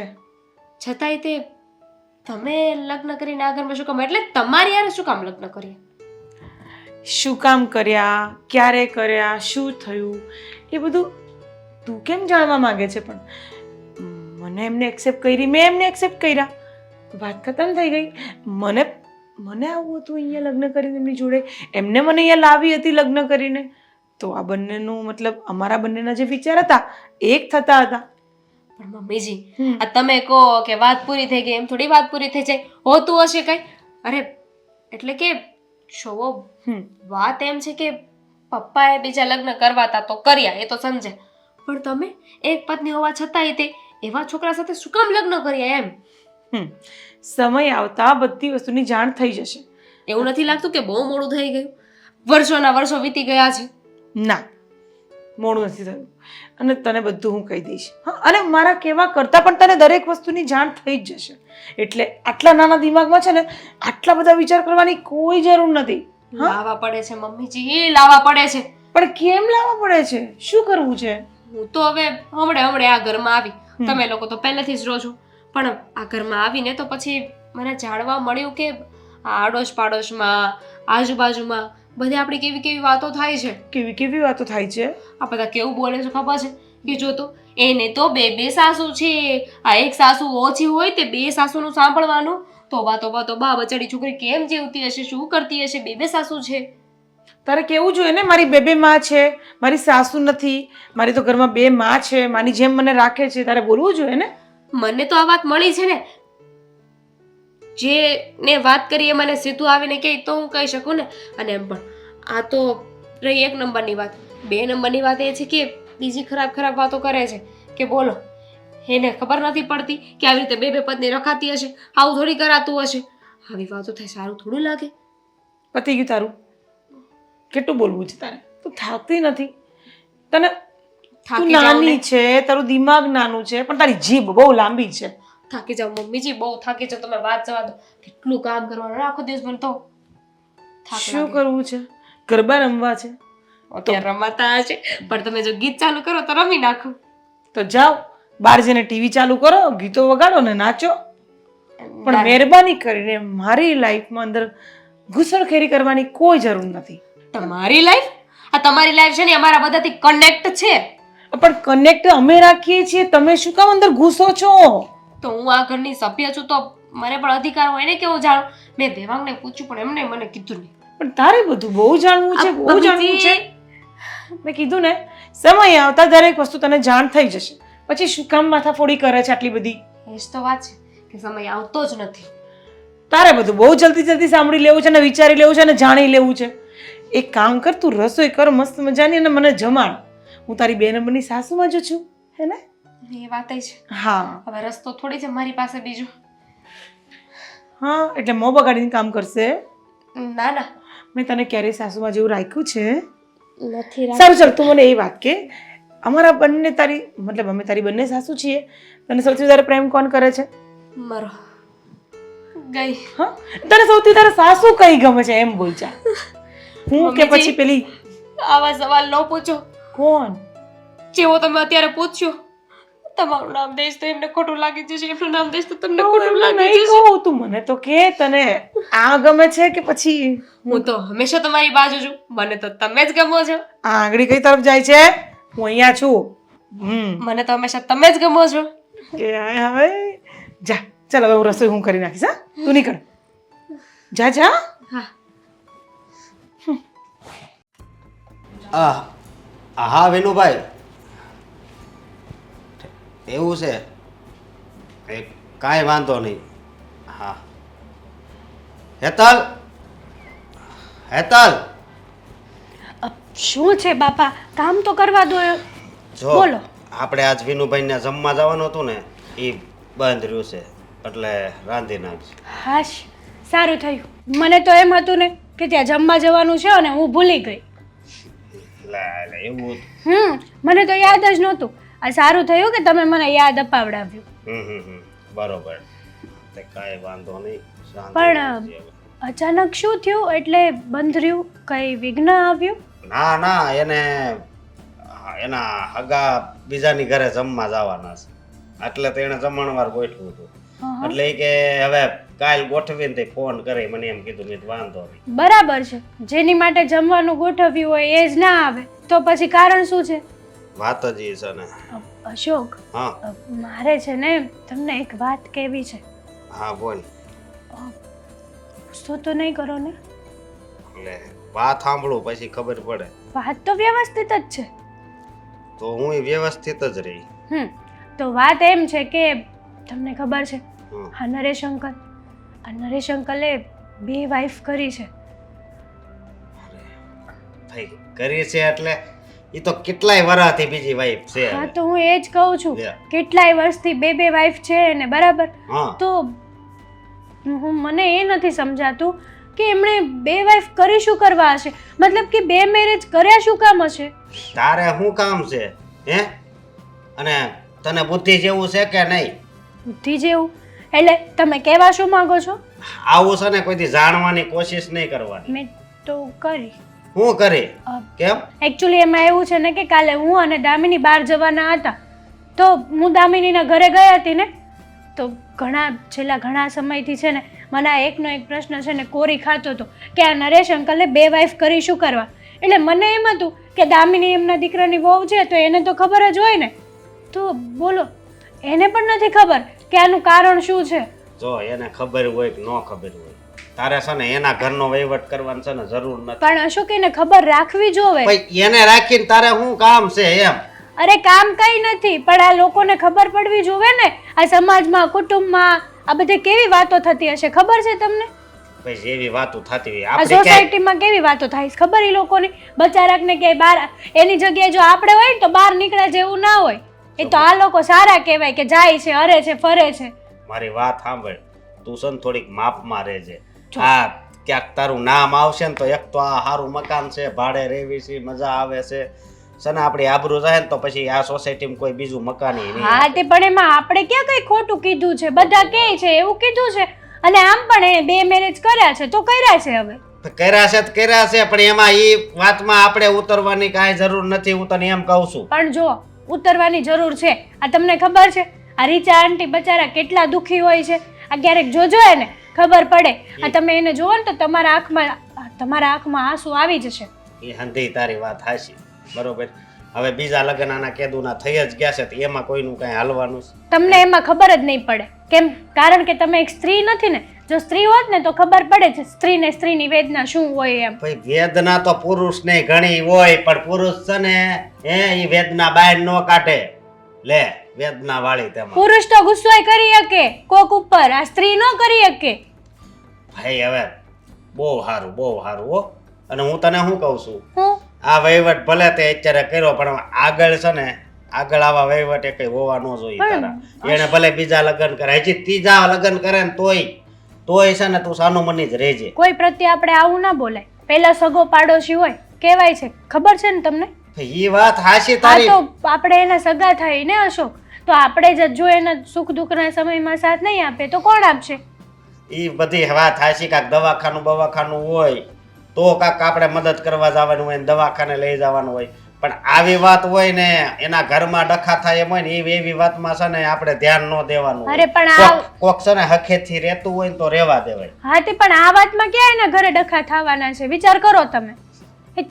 Speaker 4: છતાંય તે તમે લગ્ન કરીને આ ઘરમાં શું કામ, એટલે તમારી યાર શું કામ લગ્ન કર્યા?
Speaker 6: શું કામ કર્યા, ક્યારે કર્યા, શું થયું, એ બધું તું કેમ જાણવા માંગે છે? પણ મને એમને એક્સેપ્ટ કરી, મેં એમને એક્સેપ્ટ કર્યા, વાત ખતમ થઈ ગઈ. મને આવું હતું અહીંયા લગ્ન કરીને એમની જોડે, એમને મને અહીંયા લાવી હતી લગ્ન કરીને, તો આ બંનેનું મતલબ અમારા બંનેના જે વિચાર હતા એક થતા હતા.
Speaker 4: પણ મમ્મીજી, આ તમે કહો કે વાત પૂરી થઈ ગઈ, એમ થોડી વાત પૂરી થઈ જાય, હોતું હશે કઈ? અરે એટલે કે જોવો, વાત એમ છે કે પપ્પાએ બીજા લગ્ન કરવાતા તો કર્યા, એ તો સમજે, પણ તમે એક પત્ની હોવા છતાંય તે એવા છોકરા સાથે શું કામ લગ્ન કર્યા એમ?
Speaker 6: સમય આવતા બધી વસ્તુની જાણ થઈ જશે.
Speaker 4: એવું નથી લાગતું કે બહુ મોડું થઈ ગયું? વર્ષોના વર્ષો વીતી ગયા છે.
Speaker 6: ના, મોડું નથી થયું, અને તને બધું હું કહી દઈશ. હા, અને મારા કહેવા કરતાં પણ તને દરેક વસ્તુની જાણ થઈ જ જશે. એટલે આટલા નાના દિમાગમાં છે ને આટલા બધા વિચાર કરવાની કોઈ જરૂર નથી.
Speaker 4: લાવવા પડે છે મમ્મીજી, લાવવા પડે છે.
Speaker 6: પણ કેમ લાવવા પડે છે? શું કરવું છે?
Speaker 4: હું તો હવે હમણાં આ ઘરમાં આવી, તમે લોકો તો પહેલેથી જ રહો છો, પણ આ ઘરમાં આવીને તો પછી મને જાણવા મળ્યું કે આડોશ પાડોશમાં, આજુબાજુમાં બધે આપણી કેવી કેવી વાતો થાય છે.
Speaker 6: કેવી કેવી વાતો થાય છે?
Speaker 4: આ બધા કેવું બોલે છે ખબર છે? કે જો તો એને તો બે સાસુ છે, આ એક સાસુ ઓછી હોય તે બે સાસુનું સાંભળવાનું, તો વાતો બા બચાડી છોકરી કેમ જીવતી હશે, શું કરતી હશે, બે સાસુ છે.
Speaker 6: તારે કેવું જોઈએ ને, મારી બે માં છે, મારી સાસુ નથી, મારી તો ઘરમાં 2 માં છે, માની જેમ મને રાખે છે. તારે બોલવું જોઈએ ને.
Speaker 4: મને તો આ વાત મળી છે ને, જે ને વાત કરી એ મને સીધું આવીને કહે તો હું કહી શકું ને. અને એમ પણ આ તો રહી 1 નંબરની વાત. 2 નંબરની વાત એ છે કે બીજી ખરાબ વાતો કરે છે કે બોલો, એને ખબર નથી પડતી કે આવી રીતે બે પત્ની રખાતી હશે, આવું થોડી કરાતું હશે. આવી વાતો થાય સારું થોડું લાગે?
Speaker 6: પતી ગયું તારું? કેટલું બોલવું છે તારે? તું થાકતી નથી? તને તું નાની છે, તારું દિમાગ નાનું છે, પણ તારી જીભ બહુ લાંબી છે.
Speaker 4: થાકી જાવ મમ્મીજી, બહુ થાકી જાવ. તમે વાત જવા દો, કેટલું કામ કરવાનું આખો દિવસ. મને તો
Speaker 6: શું કરવું છે? ગરબા રમવા છે?
Speaker 4: અત્યારે રમાતા હશે, પણ તમે જો ગીત ચાલુ કરો તો રમી નાખો.
Speaker 6: તો જાઓ બહાર જઈને ટીવી ચાલુ કરો, ગીતો વગાડો ને નાચો. પણ મહેરબાની કરીને મારી લાઈફમાં અંદર ઘૂસણખેરી કરવાની કોઈ જરૂર નથી.
Speaker 4: તમારી લાઈફ? આ તમારી લાઈફ છે ને અમારા બધાથી કનેક્ટ છે.
Speaker 6: પણ કનેક્ટ અમે રાખીએ છીએ, તમે શું કામ અંદર ઘૂસો છો?
Speaker 4: તો હું આ ઘરની સભ્ય છું તો મને પણ અધિકાર હોય ને કે હું જાણું. મેં દેવાંગને પૂછ્યું પણ એમને મને કીધું નહીં.
Speaker 6: પણ તારે બધું બહુ જાણવું છે, બહુ જાણવું છે. મેં કીધું ને, સમય આવતા દરેક વસ્તુ તને જાણ થઈ જશે. પછી શું કામ માથાફોડી કરે છે આટલી બધી?
Speaker 4: એ જ તો વાત છે કે સમય આવતો જ નથી.
Speaker 6: તારે બધું બહુ જલ્દી સાંભળી લેવું છે ને વિચારી લેવું છે ને જાણી લેવું છે. એક કામ કર, તું રસોઈ કર મસ્ત મજાની અને મને જમાડ. હું તારી 2 નંબરની સાસુમાં જ છું, હે ને?
Speaker 4: એ વાત છે.
Speaker 6: હા,
Speaker 4: હવે રસ્તો થોડી છે મારી પાસે બીજો.
Speaker 6: હા, એટલે મોં બગાડીને કામ કરશે?
Speaker 4: ના,
Speaker 6: મેં તને ક્યારેય સાસુમાં જેવું રાખ્યું છે?
Speaker 4: નથી.
Speaker 6: સારું ચાલ, તું મને એ વાત કે, અમારા બંને અમે તારી બંને સાસુ છીએ, તને સૌથી વધારે પ્રેમ કોણ કરે છે?
Speaker 4: મરો ગઈ.
Speaker 6: હા, તને સૌથી વધારે સાસુ કઈ ગમે છે એમ બોલ જા. હું કે પછી પેલી?
Speaker 4: આવા સવાલ ન પૂછો.
Speaker 6: કોણ?
Speaker 4: જેવો તમે અત્યારે પૂછ્યો, તમારું નામ દઈશ તો એમને ખોટું લાગી જશે, એમનું નામ દઈશ તો તમને ખોટું લાગી
Speaker 6: નહીં
Speaker 4: જશે.
Speaker 6: કહું, તું મને તો કે તને આ ગમે છે કે પછી
Speaker 4: હું તો હંમેશા તમારી બાજુ છું, મને તો તમે જ ગમો છો.
Speaker 6: આ આંગળી કઈ તરફ જાય છે? હું અહીંયા છું.
Speaker 4: મને તો હંમેશા તમે જ ગમો છો.
Speaker 6: કે હવે જા, ચાલ હવે હું રસોઈ હું કરી નાખીશ. હા, તું નીકળ, જા જા.
Speaker 2: હા વિનુભાઈ, એવું છે એ કાંઈ વાંધો નહીં. હા હેતલ, હેતલ
Speaker 3: શું છે બાપા, કામ તો કરવા દો.
Speaker 7: જો
Speaker 3: બોલો.
Speaker 7: આપણે આજ વિનુભાઈને જમવા જવાનું હતું ને એ બંધ રહ્યું છે એટલે રાંધી નાખજો.
Speaker 3: હાશ, સારું થયું. મને તો એમ હતું ને કે ત્યાં જમવા જવાનું છે અને હું ભૂલી ગઈ.
Speaker 7: લે એવું.
Speaker 3: મને તો યાદ જ નહોતું. આ સારું થયું કે તમે મને યાદ અપાવડાવ્યું.
Speaker 7: બરોબર, તે કાંઈ વાંધો નહીં.
Speaker 3: પણ અચાનક શું થયું? એટલે બંધ રહ્યું? કઈ વિઘ્ન આવ્યું?
Speaker 7: ના ના, એને એના હગા બીજાની ઘરે જમવા જવાના છે એટલે તો એને જમણવાર ગોઠવ્યું હતું. એટલે ઈ કે હવે કાલ ગોઠવીને તે ફોન કરી મને એમ કીધું. મેં વાંધો નહીં.
Speaker 3: બરાબર છે, જેની માટે જમવાનું ગોઠવ્યું હોય એ જ ના આવે તો પછી કારણ શું છે?
Speaker 7: વાત જ ઈ છે ને.
Speaker 3: અશોક,
Speaker 7: હા
Speaker 3: મારે છે ને તમને એક વાત કહેવી છે.
Speaker 7: હા બોલ.
Speaker 3: ગુસ્સો તો નહીં કરો ને?
Speaker 7: લે વાત સાંભળું પછી ખબર પડે.
Speaker 3: વાત તો વ્યવસ્થિત જ છે.
Speaker 7: તો હું વ્યવસ્થિત જ રહી.
Speaker 3: તો વાત એમ છે કે તમને ખબર છે
Speaker 7: હમ.
Speaker 3: આ નરેશ અંકલે 2 વાઈફ કરી છે.
Speaker 7: ભાઈ કરી છે એટલે ઈ તો કેટલાય વર્ષથી બીજી વાઈફ છે.
Speaker 3: હા તો હું એ જ કહું છું,
Speaker 7: Yeah.
Speaker 3: કેટલાય વર્ષથી 2 વાઈફ છે ને, બરાબર?
Speaker 7: હા
Speaker 3: તો મને એ નથી સમજાતું કે એમણે 2 વાઈફ કરી શું કરવા હશે? મતલબ કે 2 મેરેજ કર્યા શું કામ હશે?
Speaker 7: તારે શું કામ છે હે? અને તને બુદ્ધિ જેવું છે કે નહીં?
Speaker 3: બુદ્ધિ જેવું એટલે તમે કહેવા શું માંગો છો?
Speaker 7: આવું છે ને કોઈથી જાણવાની કોશિશ નહીં કરવાની.
Speaker 3: મેં તો કરી.
Speaker 7: હું કરી? કેમ?
Speaker 3: એકચ્યુઅલી એમાં એવું છે ને કે કાલે હું અને દામિની બહાર જવાના હતા તો હું દામિનીના ઘરે ગઈ હતી ને, તો છેલ્લા ઘણા સમયથી છે ને મને આ એકનો એક પ્રશ્ન છે ને કોરી ખાતો હતો કે આ નરેશ અંકલે 2 વાઈફ કરી શું કરવા. એટલે મને એમ હતું કે દામિની એમના દીકરાની વહુ છે તો એને તો ખબર જ હોય ને. તો બોલો, એને પણ નથી ખબર કે આનું કારણ શું છે.
Speaker 7: જો એને ખબર હોય કે ન ખબર હોય, તારે છે ને એના ઘરનો વહીવટ કરવાનો છે ને જરૂર નથી.
Speaker 3: પણ અશોક, એને ખબર રાખવી જોવે.
Speaker 7: ભાઈ એને રાખીને તારે શું કામ છે એમ?
Speaker 3: અરે કામ કઈ નથી, પણ આ લોકોને ખબર પડવી જોવે ને. આ સમાજમાં, કુટુંબમાં આ બધે કેવી વાતો થતી હશે ખબર છે તમને?
Speaker 7: ભાઈ જેવી વાતો થતી હોય
Speaker 3: આ
Speaker 7: આપણે ક્યાંય
Speaker 3: સોસાયટીમાં કેવી વાતો થાય છે ખબર? એ લોકોની બચારાકને ક્યાંય બહાર, એની જગ્યાએ જો આપણે હોય ને તો બહાર નીકળ્યા જેવું ના હોય. એ તો આ લોકો સારા કહેવાય કે જાય છે, હરે છે, ફરે છે.
Speaker 7: મારી વાત સાંભળ, તું છે ને થોડીક માપમાં રહેજે. હા ક્યાંક તારું નામ આવશે ને તો એક તો આ સારું મકાન છે, ભાડે રહેવી છે, મજા આવે છે ને, આપણી આબરૂ જાય ને તો પછી આ સોસાયટીમાં કોઈ બીજું મકાન નહીં.
Speaker 3: હા તે પણ એમાં આપણે ક્યાં કઈ ખોટું કીધું છે? બધા કહે છે એવું કીધું છે. અને આમ પણ એને 2 મેરેજ કર્યા છે તો કર્યા છે. હવે
Speaker 7: કર્યા છે તો કર્યા છે, પણ એમાં એ વાતમાં આપણે ઉતરવાની કાંઈ જરૂર નથી. હું તને એમ કહું છું.
Speaker 3: પણ જો ઉતરવાની જરૂર છે. આ તમને ખબર છે આ રીચા આંટી બચારા કેટલા દુખી હોય છે? આ ક્યારેક જોજો એને ખબર પડે. આ તમે એને જોવો ને તો તમારા આંખમાં આંસુ આવી જશે.
Speaker 7: એ હંધી તારી વાત હાચી, બરોબર. હવે બીજા લગ્ન આના કેદુના થઈ જ ગયા છે તો એમાં કોઈનું કાંઈ હાલવાનું છે?
Speaker 3: તમને એમાં ખબર જ નહીં પડે. કેમ? કારણ કે તમે એક સ્ત્રી નથી ને. જો સ્ત્રી હોત ને તો ખબર પડે છે સ્ત્રીને સ્ત્રીની વેદના શું હોય એમ.
Speaker 7: ભાઈ વેદના તો પુરુષને ઘણી હોય, પણ પુરુષ છે ને એ વેદના બહાર ન કાઢે. લે વેદના વાળી તેમાં
Speaker 3: પુરુષ તો ગુસ્સોય કરી શકે કોક ઉપર, આ સ્ત્રી ન કરી શકે.
Speaker 7: ભાઈ હવે બહુ સારું હો. અને હું તને શું કહું છું,
Speaker 3: હું
Speaker 7: આ વહીવટ ભલે તે અત્યારે કર્યો પણ આગળ છે ને આગળ આવા વહીવટ એ કઈ હોવા ન જોઈએ તારા. એને ભલે બીજા લગ્ન કરે, હજી ત્રીજા લગ્ન કરે ને તોય છે ને તું સાનુમની જ રહેજે.
Speaker 3: કોઈ પ્રત્યે આપણે આવું ના બોલાય. પેલા સગો પાડોશી હોય કહેવાય છે, ખબર છે ને તમને?
Speaker 7: એ વાત હાચી
Speaker 3: હા
Speaker 7: તારી.
Speaker 3: તો આપણે એના સગા થાય ને અશોક, તો આપણે જ જો એના સુખ દુઃખના સમયમાં સાથ નહીં આપે તો કોણ આપશે?
Speaker 7: એ બધી વાત હાચી. કાંક દવાખાનું હોય તો કાંક આપણે મદદ કરવા જવાનું હોય, દવાખાને લઈ જવાનું હોય, પણ આવી વાત હોય ને એના ઘરમાં ડખા થાય એમ હોય ને એવી વાતમાં છે ને આપણે ધ્યાન ન દેવાનું
Speaker 3: અરે પણ
Speaker 7: કોક છે ને હખેથી રહેતું હોય ને તો રહેવા દેવાય.
Speaker 3: હા તે પણ આ વાતમાં ક્યાં એના ઘરે ડખા થવાના છે? વિચાર કરો તમે.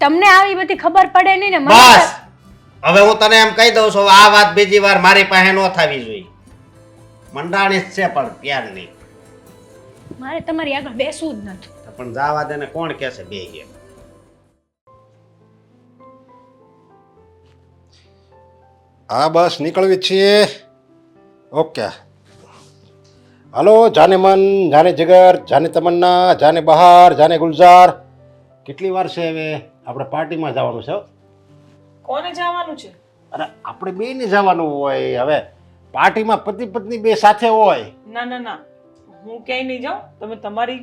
Speaker 3: તમને આવી બધી ખબર પડે નહીં ને મને
Speaker 7: બસ હવે હું તને એમ કહી દઉં છું, આ વાત બીજી વાર મારી પાસે ન થવી જોઈએ. મંડાણી જ છે પણ પ્યાર નહીં.
Speaker 3: મારે તમારી આગળ બેસવું જ નથી.
Speaker 7: પણ જાવા દે ને, કોણ કહેશે બે ગયા.
Speaker 2: હા બસ નીકળવી જ છીએ. ઓકે હાલો. જાને મન, જાને જગર, જાને તમન્ના, જાને બહાર, જાને ગુલઝાર. કેટલી વાર છે હવે આપણે પાર્ટીમાં જવાનું છે?
Speaker 6: કોને જવાનું છે?
Speaker 2: અરે આપણે બે ને જવાનું હોય. હવે પાર્ટીમાં પતિ પત્ની બે સાથે હોય.
Speaker 6: ના ના ના, હું ક્યાંય નહીં જાઉં. તમે તમારી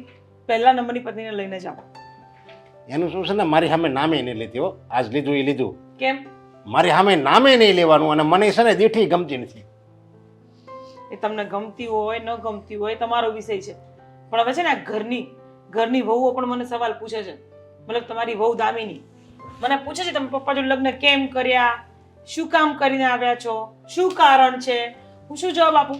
Speaker 6: પહેલા નંબરની પત્નીને લઈને જાઓ.
Speaker 2: એનું શું છે ને, મારી સામે નામે નહીં લેતી હો. આજ લીધું એ લીધું.
Speaker 6: કેમ?
Speaker 2: મારી સામે નામે નહીં લેવાનું. અને મને છે ને દીઠી ગમતી નથી.
Speaker 6: એ તમને ગમતી હોય ન ગમતી હોય તમારો વિષય છે, પણ હવે છે ને આ ઘરની વહુઓ પણ મને સવાલ પૂછે છે. મતલબ તમારી વહુ દામિની મને પૂછે છે તમે પપ્પા જોડે લગ્ન કેમ કર્યા, શું કામ કરીને આવ્યા છો, શું કારણ છે? હું શું જવાબ આપું?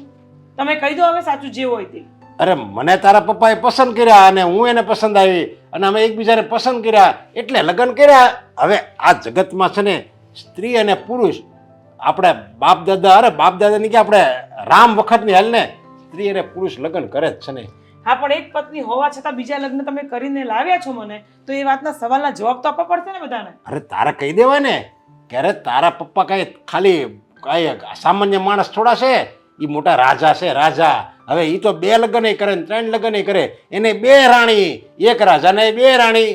Speaker 6: તમે કહી દો હવે સાચું જે હોય તે.
Speaker 2: અરે મને તારા પપ્પાએ પસંદ કર્યા અને હું એને પસંદ આવી અને અમે એકબીજાને પસંદ કર્યા એટલે લગ્ન કર્યા. હવે આ જગતમાં છે ને સ્ત્રી અને પુરુષ, આપણે બાપ દાદાની કે આપણે રામ વખતની હાલ ને સ્ત્રી અને પુરુષ લગ્ન કરે જ છે ને.
Speaker 6: હા પણ એક પત્ની હોવા છતાં બીજા લગ્ન તમે કરીને લાવ્યા છો મને, તો એ વાતના સવાલના જવાબ તો આપવા પડશે ને બધાને.
Speaker 2: અરે તારે કહી દેવાય ને કે અરે તારા પપ્પા કઈ ખાલી કઈ સામાન્ય માણસ થોડા છે, એ મોટા રાજા છે, રાજા. હવે એ તો 2 લગ્ન કરે ને 3 લગ્ન કરે, એને 2 રાણી, એક રાજા ને 2 રાણી.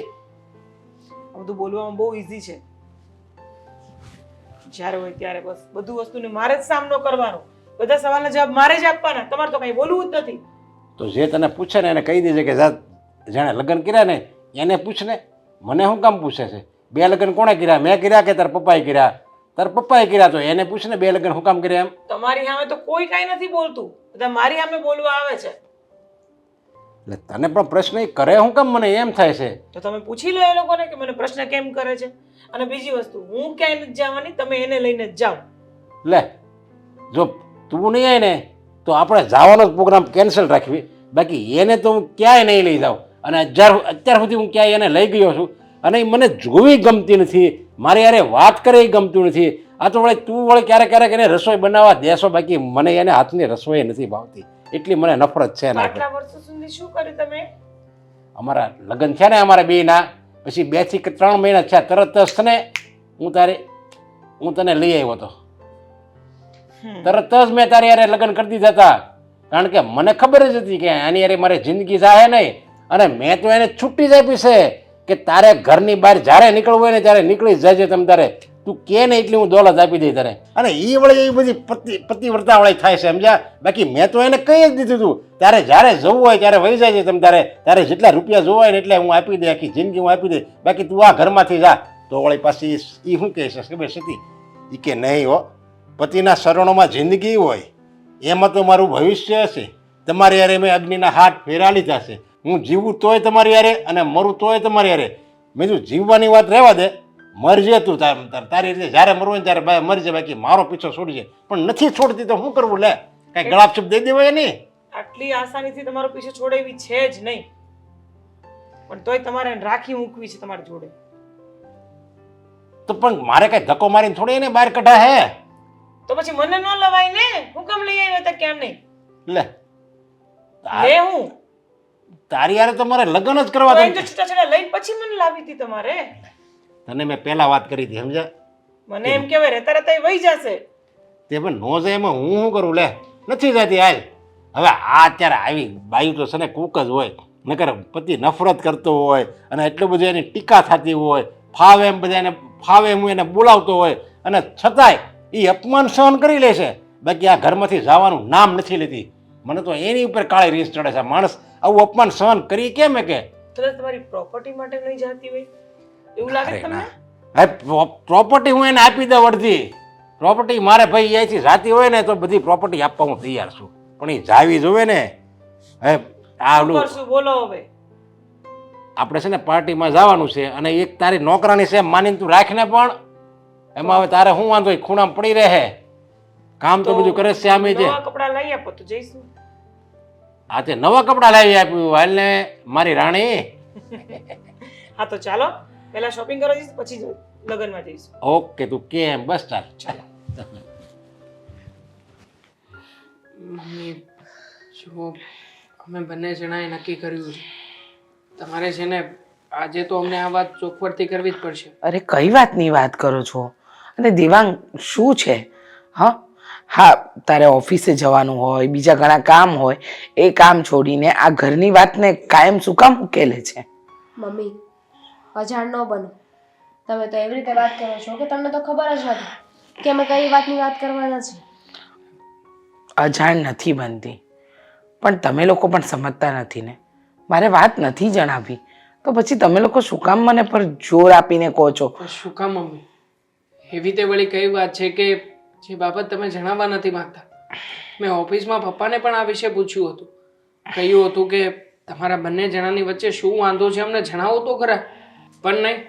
Speaker 6: આ બધું બોલવામાં બહુ ઈઝી છે. જ્યારે હોય ત્યારે બસ બધું વસ્તુને મારે જ સામનો કરવાનો, બધા સવાલના જવાબ મારે જ આપવાના, તમારે તો કઈ બોલવું જ નથી.
Speaker 2: તો જે તને પૂછે ને એને કહી દેજે કે જેણે લગ્ન કર્યા ને એને પૂછ ને. મને શું કામ પૂછે છે? 2 લગ્ન કોણે કર્યા? મેં કર્યા કે તારા પપ્પાએ કર્યા? તારા પપ્પાએ કર્યા તો એને પૂછ ને 2 લગ્ન શું કામ કર્યા એમ.
Speaker 6: તમારી સામે તો કોઈ કાંઈ નથી બોલતું, બધા મારી સામે બોલવા આવે છે.
Speaker 2: એટલે તને પણ પ્રશ્ન એ કરે શું કામ મને એમ થાય છે.
Speaker 6: તો તમે પૂછી લો એ લોકોને કે મને પ્રશ્ન કેમ કરે છે. અને બીજી વસ્તુ, હું ક્યાંય નથી જવાની, તમે એને લઈને જ જાઓ.
Speaker 2: લે જો તું નહીં આવે ને તો આપણે જવાનો જ પ્રોગ્રામ કેન્સલ રાખવી, બાકી એને તો હું ક્યાંય નહીં લઈ જાઉં. અને અત્યાર સુધી હું ક્યાંય એને લઈ ગયો છું અને એ મને જોવી ગમતી નથી, મારે યારે વાત કરે એ ગમતું નથી. આ તો વળી તું વળી ક્યારેક એને રસોઈ બનાવવા દેશો, બાકી મને એને હાથની રસોઈ નથી ભાવતી, એટલી મને નફરત છે એના પર.
Speaker 6: આટલા વર્ષો સુધી શું કર્યું તમે?
Speaker 2: અમારા લગ્ન થયા ને અમારા બેના પછી 2 થી 3 મહિના થયા, તરત જ છે ને હું તને લઈ આવ્યો હતો. તરત જ મેં તારી યારે લગ્ન કરી દીધા હતા, કારણ કે મને ખબર જ હતી કે આની યારે મારે જિંદગી જાય નહીં. અને મેં તો એને છૂટી જ આપી છે કે તારે ઘરની બહાર જ્યારે નીકળવું હોય ને ત્યારે નીકળી જ જાય. તમે તારે તું કે ને એટલી હું દોલત આપી દઈ તારે. અને એ વળી એ બધી પતિવ્રતા વાળી થાય છે સમજ્યા. બાકી મેં તો એને કહી જ દીધું હતું તારે જ્યારે જવું હોય ત્યારે વહી જાય છે. તમે તારે જેટલા રૂપિયા જોવા હોય ને એટલે હું આપી દે, આખી જિંદગી હું આપી દે. બાકી તું આ ઘરમાંથી જા. તો વળી પાછી એ શું કહે છે ખબર છે એ કે નહીં હો, પતિના શરણોમાં જિંદગી હોય, એમાં તો મારું ભવિષ્ય હશે. તમારી યારે મેં અગ્નિના હાથ ફેરા લીધા છે. હું જીવું તોય તમારી યારે અને મરું તોય તમારી યારે. મેં તું જીવવાની વાત રહેવા દે, મરજે તું તારી રીતે જ્યારે મરવું હોય ત્યારે મરજે, બાકી મારો પીછો છોડજે. પણ નથી છોડતી તો શું કરવું? લે કઈ ગળાપ શબ્દ દઈ દેવાય નહીં.
Speaker 6: આટલી આસાનીથી તમારો પીછો છોડે એવી છે જ નહીં, પણ તોય તમારે રાખી મૂકવી છે તમારી જોડે.
Speaker 2: તો પણ મારે કઈ ધક્કો મારીને થોડી એને બહાર કઢા હે?
Speaker 6: તો પછી મને ન લવાય ને, હું કેમ લઈ આવ્યા હતા ક્યાં નહીં?
Speaker 2: લે
Speaker 6: હું
Speaker 2: તારી યારે તો મારે લગ્ન જ કરવા
Speaker 6: તો
Speaker 2: હતા.
Speaker 6: એમ તો છૂટાછેડા લઈને પછી મને લાવી હતી તમારે.
Speaker 2: તને મેં પહેલા વાત કરી હતી સમજ્યા.
Speaker 6: મને એમ કહેવાય રહેતા રહેતા એ વહી જશે.
Speaker 2: તે પણ નો જાય એમાં હું શું કરું? લે નથી જતી હાલ. હવે આ અત્યારે આવી બાયું તો છે ને કૂક જ હોય, નકર પતિ નફરત કરતો હોય અને એટલું બધું એની ટીકા થતી હોય, ફાવે એમ બધા એને ફાવે એમ એને બોલાવતો હોય, અને છતાંય એ અપમાન સહન કરી લે છે. બાકી આ ઘરમાંથી જવાનું નામ નથી લેતી. મને તો એની ઉપર કાળી રીસ ચડે છે. માણસ આવું અપમાન સહન કરી કેમ કે?
Speaker 6: તો તમારી પ્રોપર્ટી માટે નહીં જતી હોય એવું લાગે તમને?
Speaker 2: હવે પ્રોપર્ટી હું એને આપી દઉં અડધી પ્રોપર્ટી. મારે ભાઈ અહીંથી જાતી હોય ને તો બધી પ્રોપર્ટી આપવા હું તૈયાર છું, પણ એ જાવી જોવે ને. હવે આ
Speaker 6: કરશું બોલો હવે.
Speaker 2: આપણે છે ને પાર્ટીમાં જવાનું છે અને એક તારી નોકરાની છે માનીને તું રાખને, પણ એમાં હવે તારે શું વાંધો હોય? ખૂણામાં પડી રહે. કામ તો બધું કરે છે સામે જે.
Speaker 6: નવા કપડાં લઈ આપો તો જઈશું.
Speaker 2: આ તે નવા કપડાં લાવી આપ્યું હાલ ને મારી રાણી.
Speaker 6: હા તો ચાલો પહેલા શોપિંગ કરવા જઈશું પછી લગ્નમાં જઈશું.
Speaker 2: ઓકે તું કેમ બસ ચાલ.
Speaker 5: મમ્મી જુઓ, અમે બંને જણાએ નક્કી કર્યું છે. તમારે છે ને આજે તો અમને આ વાત ચોખવટથી કરવી જ પડશે.
Speaker 1: અરે કઈ વાતની વાત કરો છો? અને દેવાંગ શું છે? હા હા, તારે ઓફિસે જવાનું હોય, બીજા ઘણા કામ હોય, એ કામ છોડીને આ ઘરની વાતને કાયમ શું કામ ઉકેલે છે?
Speaker 4: મમ્મી અજાણ ન બનો. તમે તો એવી રીતે વાત કરો છો કે તમને તો ખબર જ નથી કે અમે કઈ વાતની વાત કરવાના છીએ.
Speaker 1: અજાણ નથી બનતી, પણ તમે લોકો પણ સમજતા નથી ને. મારે વાત નથી જણાવી તો પછી તમે લોકો શું કામ મને પર જોર આપીને કહો છો?
Speaker 5: પણ શું કામ મમ્મી? એવી તે વળી કઈ વાત છે કે જે બાબત તમે જણાવવા નથી માંગતા? મેં ઓફિસમાં પપ્પાને પણ આ વિશે પૂછ્યું હતું. કહ્યું હતું કે તમારા બંને જણાની વચ્ચે શું વાંધો છે અમને જણાવો તો ખરા. પણ નહીં,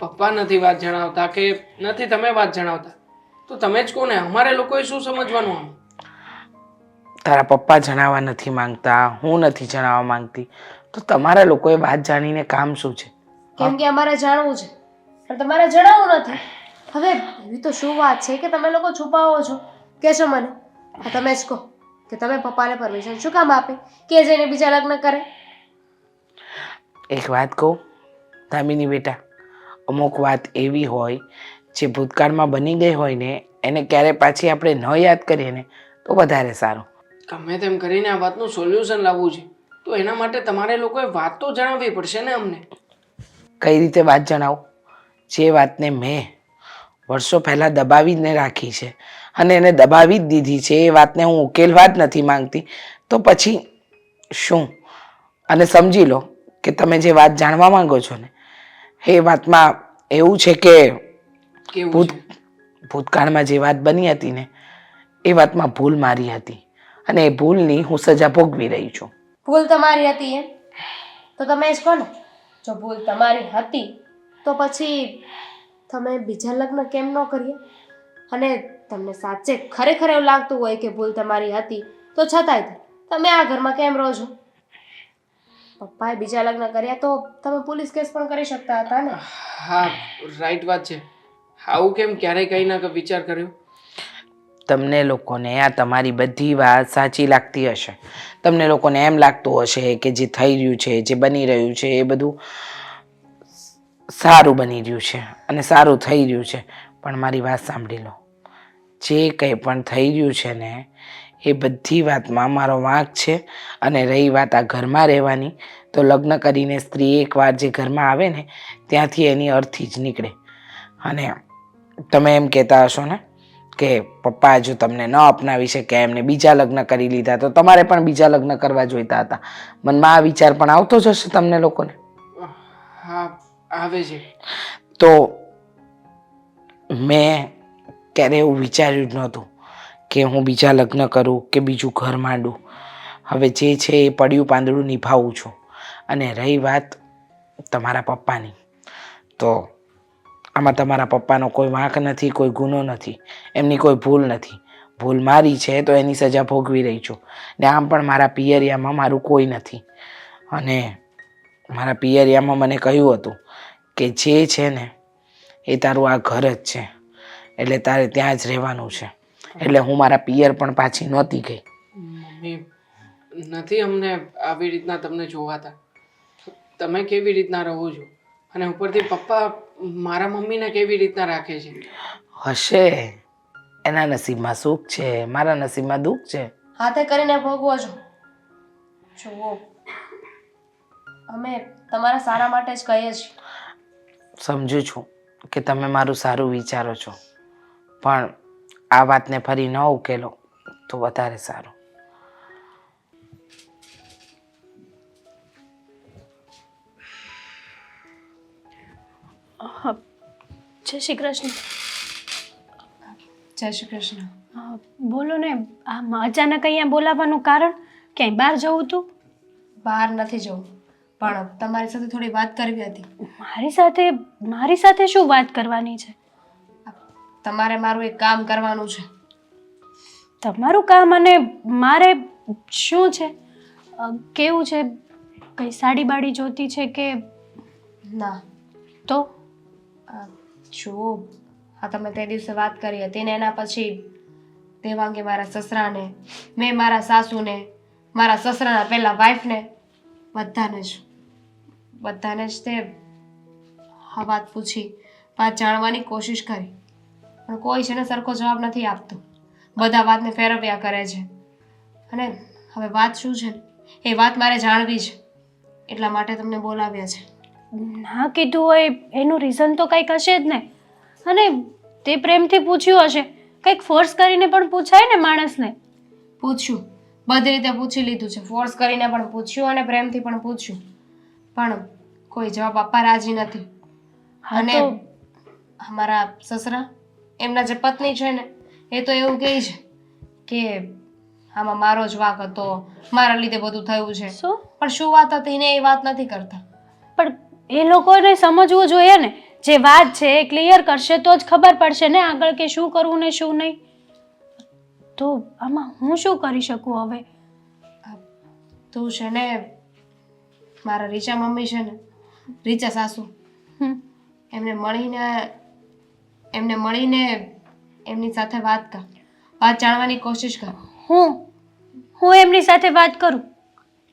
Speaker 5: પપ્પા નથી વાત જણાવતા કે નથી તમે વાત જણાવતા. તો તમે જ કોને, અમારે લોકોએ શું સમજવાનું આમ?
Speaker 1: તારા પપ્પા જણાવવા નથી માંગતા, હું નથી જણાવવા માંગતી, તો તમારા લોકોએ વાત જાણીને કામ શું છે?
Speaker 4: કેમ કે અમારે જાણવું છે પણ તમારે જણાવવું નથી. હવે એવી તો શું વાત છે કે તમે લોકો છુપાવો છો? કે છો મને આ તમે જ કહો કે તમે પપ્પાને પરમિશન શું કામ આપે કે જઈને બીજા લગ્ન કરે?
Speaker 1: એક વાત કહું દામિની બેટા, અમુક વાત એવી હોય જે ભૂતકાળમાં બની ગઈ હોય ને એને ક્યારે પાછી આપણે ન યાદ કરીએ ને તો વધારે સારું.
Speaker 5: ગમે તેમ કરીને આ વાતનું સોલ્યુશન લાવવું છે તો એના માટે તમારે લોકોએ વાત તો જણાવવી પડશે ને અમને.
Speaker 1: કઈ રીતે વાત જણાવું? જે વાતને મેં વર્ષો પહેલાં દબાવીને રાખી છે અને એને દબાવી જ દીધી છે, એ વાતને હું ઉકેલવા જ નથી માંગતી તો પછી શું? અને સમજી લો કે તમે જે વાત જાણવા માંગો છો ને એ વાતમાં એવું છે કે
Speaker 5: કેવું છે?
Speaker 1: ભૂતકાળમાં જે વાત બની હતી ને એ વાતમાં ભૂલ મારી હતી અને એ ભૂલની હું સજા ભોગવી રહી છું.
Speaker 4: ભૂલ તમારી હતી એમ? તો તમે જ કહો ને, જો ભૂલ તમારી હતી તો પછી તમે બીજા લગ્ન કેમ ન કરીએ? અને તમને સાચે ખરેખર એવું લાગતું હોય કે ભૂલ તમારી હતી તો છતાંય તમે આ ઘરમાં કેમ રહો છો? પપ્પાએ બીજા લગ્ન કર્યા તો તમે પોલીસ કેસ પણ કરી શકતા હતા ને.
Speaker 5: હા, રાઈટ વાત છે. આવું કેમ ક્યારેય કઈ ના વિચાર કર્યો?
Speaker 1: તમને લોકોને આ તમારી બધી વાત સાચી લાગતી હશે. તમને લોકોને એમ લાગતું હશે કે જે થઈ રહ્યું છે, જે બની રહ્યું છે એ બધું સારું બની રહ્યું છે અને સારું થઈ રહ્યું છે. પણ મારી વાત સાંભળી લો, જે કંઈ પણ થઈ રહ્યું છે ને એ બધી વાતમાં મારો વાંક છે. અને રહી વાત આ ઘરમાં રહેવાની, તો લગ્ન કરીને સ્ત્રી એકવાર જે ઘરમાં આવે ને ત્યાંથી એની અર્થી જ નીકળે. અને તમે એમ કહેતા હશો ને કે પપ્પા જો તમને ન અપનાવી શકે એમને બીજા લગ્ન કરી લીધા તો તમારે પણ બીજા લગ્ન કરવા જોઈતા હતા. મનમાં આ વિચાર પણ આવતો જ હશે તમને લોકોને.
Speaker 5: હા, આવે છે.
Speaker 1: તો મેં ક્યારે એવું વિચાર્યું જ નહોતું કે હું બીજા લગ્ન કરું કે બીજું ઘર માંડું. હવે જે છે એ પડ્યું પાંદડું નિભાવું છું. અને રહી વાત તમારા પપ્પાની, તો આમાં તમારા પપ્પાનો કોઈ વાંક નથી, કોઈ ગુનો નથી, એમની કોઈ ભૂલ નથી. ભૂલ મારી છે તો એની સજા ભોગવી રહી છું. ને આમ પણ મારા પિયરિયામાં મારું કોઈ નથી. અને મારા પિયરિયામાં મને કહ્યું હતું કે જે છે ને એ તારું આ ઘર જ છે, એટલે તારે ત્યાં જ રહેવાનું છે. એટલે હું મારા પિયર પણ પાછી નહોતી ગઈ.
Speaker 5: મમ્મી, નથી અમને આવી રીતના તમને જોવાતા. તમે કેવી રીતના રહો છો અને ઉપરથી પપ્પા મારા મમ્મીને કેવી રીતના રાખે છે?
Speaker 1: હશે, એના નસીબમાં સુખ છે, મારા નસીબમાં દુઃખ છે.
Speaker 4: હાથે કરીને ભોગવો છો. જુઓ, અમે તમારા સારા માટે જ કહીએ છીએ.
Speaker 1: સમજુ છું કે તમે મારું સારું વિચારો છો, પણ આ વાતને ફરી ન ઉકેલો તો વધારે સારું.
Speaker 3: જય શ્રી કૃષ્ણ.
Speaker 4: જય શ્રી કૃષ્ણ.
Speaker 3: બોલો ને, આમ અચાનક અહીંયા બોલાવવાનું કારણ? ક્યાંય બહાર જવું હતું?
Speaker 4: બહાર નથી જવું, પણ તમારી સાથે થોડી વાત કરવી હતી.
Speaker 3: મારી સાથે શું વાત કરવાની છે?
Speaker 4: તમારે મારું એક કામ કરવાનું છે.
Speaker 3: તમારું કામ અને મારે શું છે? કેવું છે? કઈ સાડી બાડી જોતી છે કે
Speaker 4: ના
Speaker 3: તો?
Speaker 4: જુઓ, હા તમે તે દિવસે વાત કરી હતી ને એના પછી દેવાંગે મારા સસરાને, મેં મારા સાસુને, મારા સસરાના પહેલા વાઈફને, બધાને જ તે આ વાત પૂછી, વાત જાણવાની કોશિશ કરી, પણ કોઈ છે ને સરખો જવાબ નથી આપતું. બધા વાતને ફેરવ્યા કરે છે. અને હવે વાત શું છે ને એ વાત મારે જાણવી છે, એટલા માટે તમને બોલાવ્યા છે.
Speaker 3: ના કીધું હોય એનું રીઝન તો કંઈક હશે જ ને. અને તે પ્રેમથી પૂછ્યું હશે. કંઈક ફોર્સ કરીને પણ પૂછાય ને માણસને.
Speaker 4: પૂછ્યું, બધી રીતે પૂછી લીધું છે, ફોર્સ કરીને પણ પૂછ્યું અને પ્રેમથી પણ પૂછ્યું, પણ કોઈ જવાબ આપવા રાજી નથી.
Speaker 3: હા
Speaker 4: અને
Speaker 3: તો
Speaker 4: અમારા સસરા, એમના જે પત્ની છે ને એ તો એવું કહે છે કે આમાં મારો જ વાંક હતો, મારા લીધે બધું થયું છે.
Speaker 3: શું?
Speaker 4: પણ શું વાત હતી ને એ વાત નથી કરતા.
Speaker 3: પણ એ લોકોને સમજવું જોઈએ ને. જે વાત છે એ ક્લિયર કરશે તો જ ખબર પડશે ને આગળ કે શું કરવું ને શું નહીં. તો આમાં હું શું કરી શકું હવે?
Speaker 4: તું છે ને મારા રીચા મમ્મી છે ને, રીચા સાસુ,
Speaker 3: હમ.
Speaker 4: એમને મળીને એમની સાથે વાત કર, વાત જાણવાની કોશિશ કર.
Speaker 3: હું એમની સાથે વાત કરું?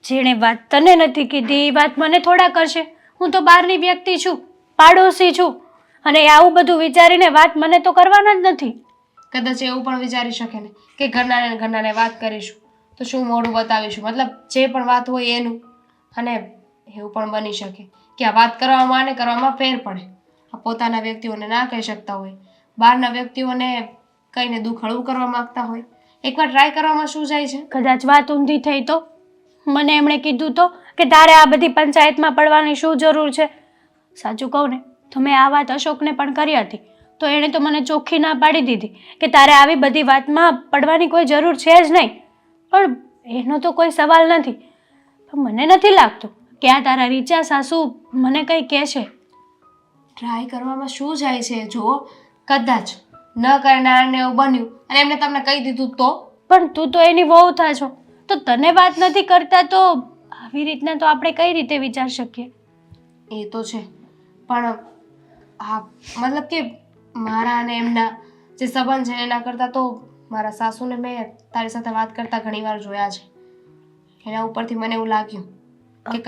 Speaker 3: જેણે વાત તને નથી કીધી એ વાત મને થોડા કરશે. હું તો બહારની વ્યક્તિ છું, પાડોશી છું, અને આવું બધું વિચારીને વાત મને તો કરવાના જ નથી.
Speaker 4: કદાચ એવું પણ વિચારી શકે ને કે ઘરનાને વાત કરીશું તો શું મોઢું બતાવીશું, મતલબ જે પણ વાત હોય એનું. અને એવું પણ બની શકે કે આ વાત કરવામાં અને કરવામાં ફેર પડે. આ પોતાના વ્યક્તિઓને ના કહી શકતા હોય, બહારના વ્યક્તિઓને કહીને દુઃખ હળવું કરવા માંગતા હોય. એકવાર ટ્રાય કરવામાં શું જાય છે?
Speaker 3: કદાચ વાત ઊંધી થઈ તો? મને એમણે કીધું તો કે તારે આ બધી પંચાયતમાં પડવાની શું જરૂર છે? સાચું કહું ને તો મેં આ વાત અશોકને પણ કરી હતી, તો એણે તો મને ચોખ્ખી ના પાડી દીધી કે તારે આવી બધી વાતમાં પડવાની કોઈ જરૂર છે જ નહીં. પણ એનો તો કોઈ સવાલ નથી. પણ મને નથી લાગતું કે આ તારા રીચા સાસુ મને કંઈ કહેશે.
Speaker 4: ટ્રાય કરવામાં શું જાય છે? જો કદાચ ન કરનારને એવું બન્યું અને એમને તમને કહી દીધું તો?
Speaker 3: પણ તું તો એની વહુ થા છો, તો તને વાત નથી કરતા તો આવી રીતના તો આપણે કઈ રીતે વિચાર શકીએ?
Speaker 4: એ તો છે, પણ હા મતલબ કે મારા અને એમના જે સંબંધ છે એના કરતાં તો મારા સાસુને મેં તારી સાથે વાત કરતા ઘણીવાર જોયા છે. એના ઉપરથી મને એવું લાગ્યું કે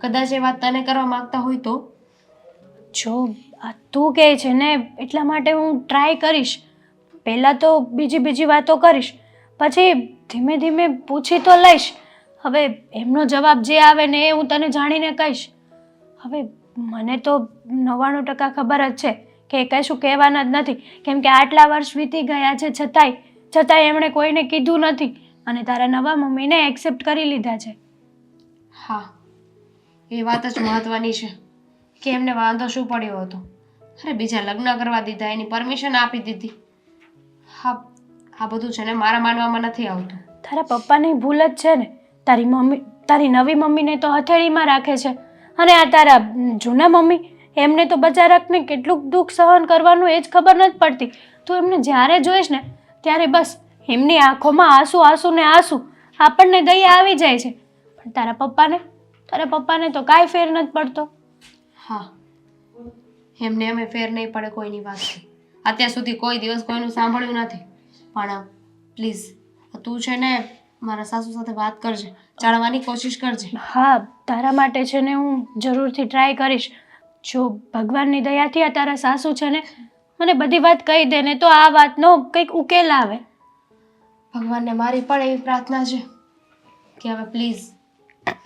Speaker 4: કદાચ એ વાત તને કરવા માંગતા હોય તો?
Speaker 3: જો આ તું કહે છે ને એટલા માટે હું ટ્રાય કરીશ. પહેલાં તો બીજી વાતો કરીશ, પછી ધીમે ધીમે પૂછી તો લઈશ. હવે એમનો જવાબ જે આવે ને એ હું તને જાણીને કહીશ. હવે મને તો 99% ખબર જ છે કે એ કશું કહેવાના જ નથી, કેમ કે આટલા વર્ષ વીતી ગયા છે છતાંય એમણે કોઈને કીધું નથી અને તારા નવા મમ્મીને એક્સેપ્ટ કરી લીધા છે.
Speaker 4: હા, એ વાત જ મહત્વની છે કે એમને વાંધો શું પડ્યો હતો. અરે બીજા લગ્ન કરવા દીધા, એની પરમિશન આપી દીધી. હા, આ બધું છે ને મારા માનવામાં નથી આવતું.
Speaker 3: તારા પપ્પાની ભૂલ જ છે ને. તારી નવી મમ્મીને તો હથેળીમાં રાખે છે, અને આ તારા જૂના મમ્મી એમને તો બચારાકને કેટલું દુઃખ સહન કરવાનું એ જ ખબર નથી પડતી. તું એમને જ્યારે જોઈશ ને ત્યારે બસ એમની આંખોમાં આંસુ ને આંસુ. આપણને દયા આવી જાય છે, પણ તારા પપ્પાને તો કાંઈ ફેર નથી પડતો.
Speaker 4: હા, એમને અમે ફેર નહીં પડે કોઈની વાતથી. અત્યાર સુધી કોઈ દિવસ કોઈનું સાંભળ્યું નથી. પણ પ્લીઝ તું છે ને મારા સાસુ સાથે વાત કરજે, જાણવાની કોશિશ કરજે.
Speaker 3: હા, તારા માટે છે ને હું જરૂરથી ટ્રાય કરીશ. જો ભગવાનની દયાથી આ તારા સાસુ છે ને મને બધી વાત કહી દે ને તો આ વાતનો કંઈક ઉકેલ આવે.
Speaker 4: ભગવાનને મારી પણ એવી પ્રાર્થના છે કે હવે પ્લીઝ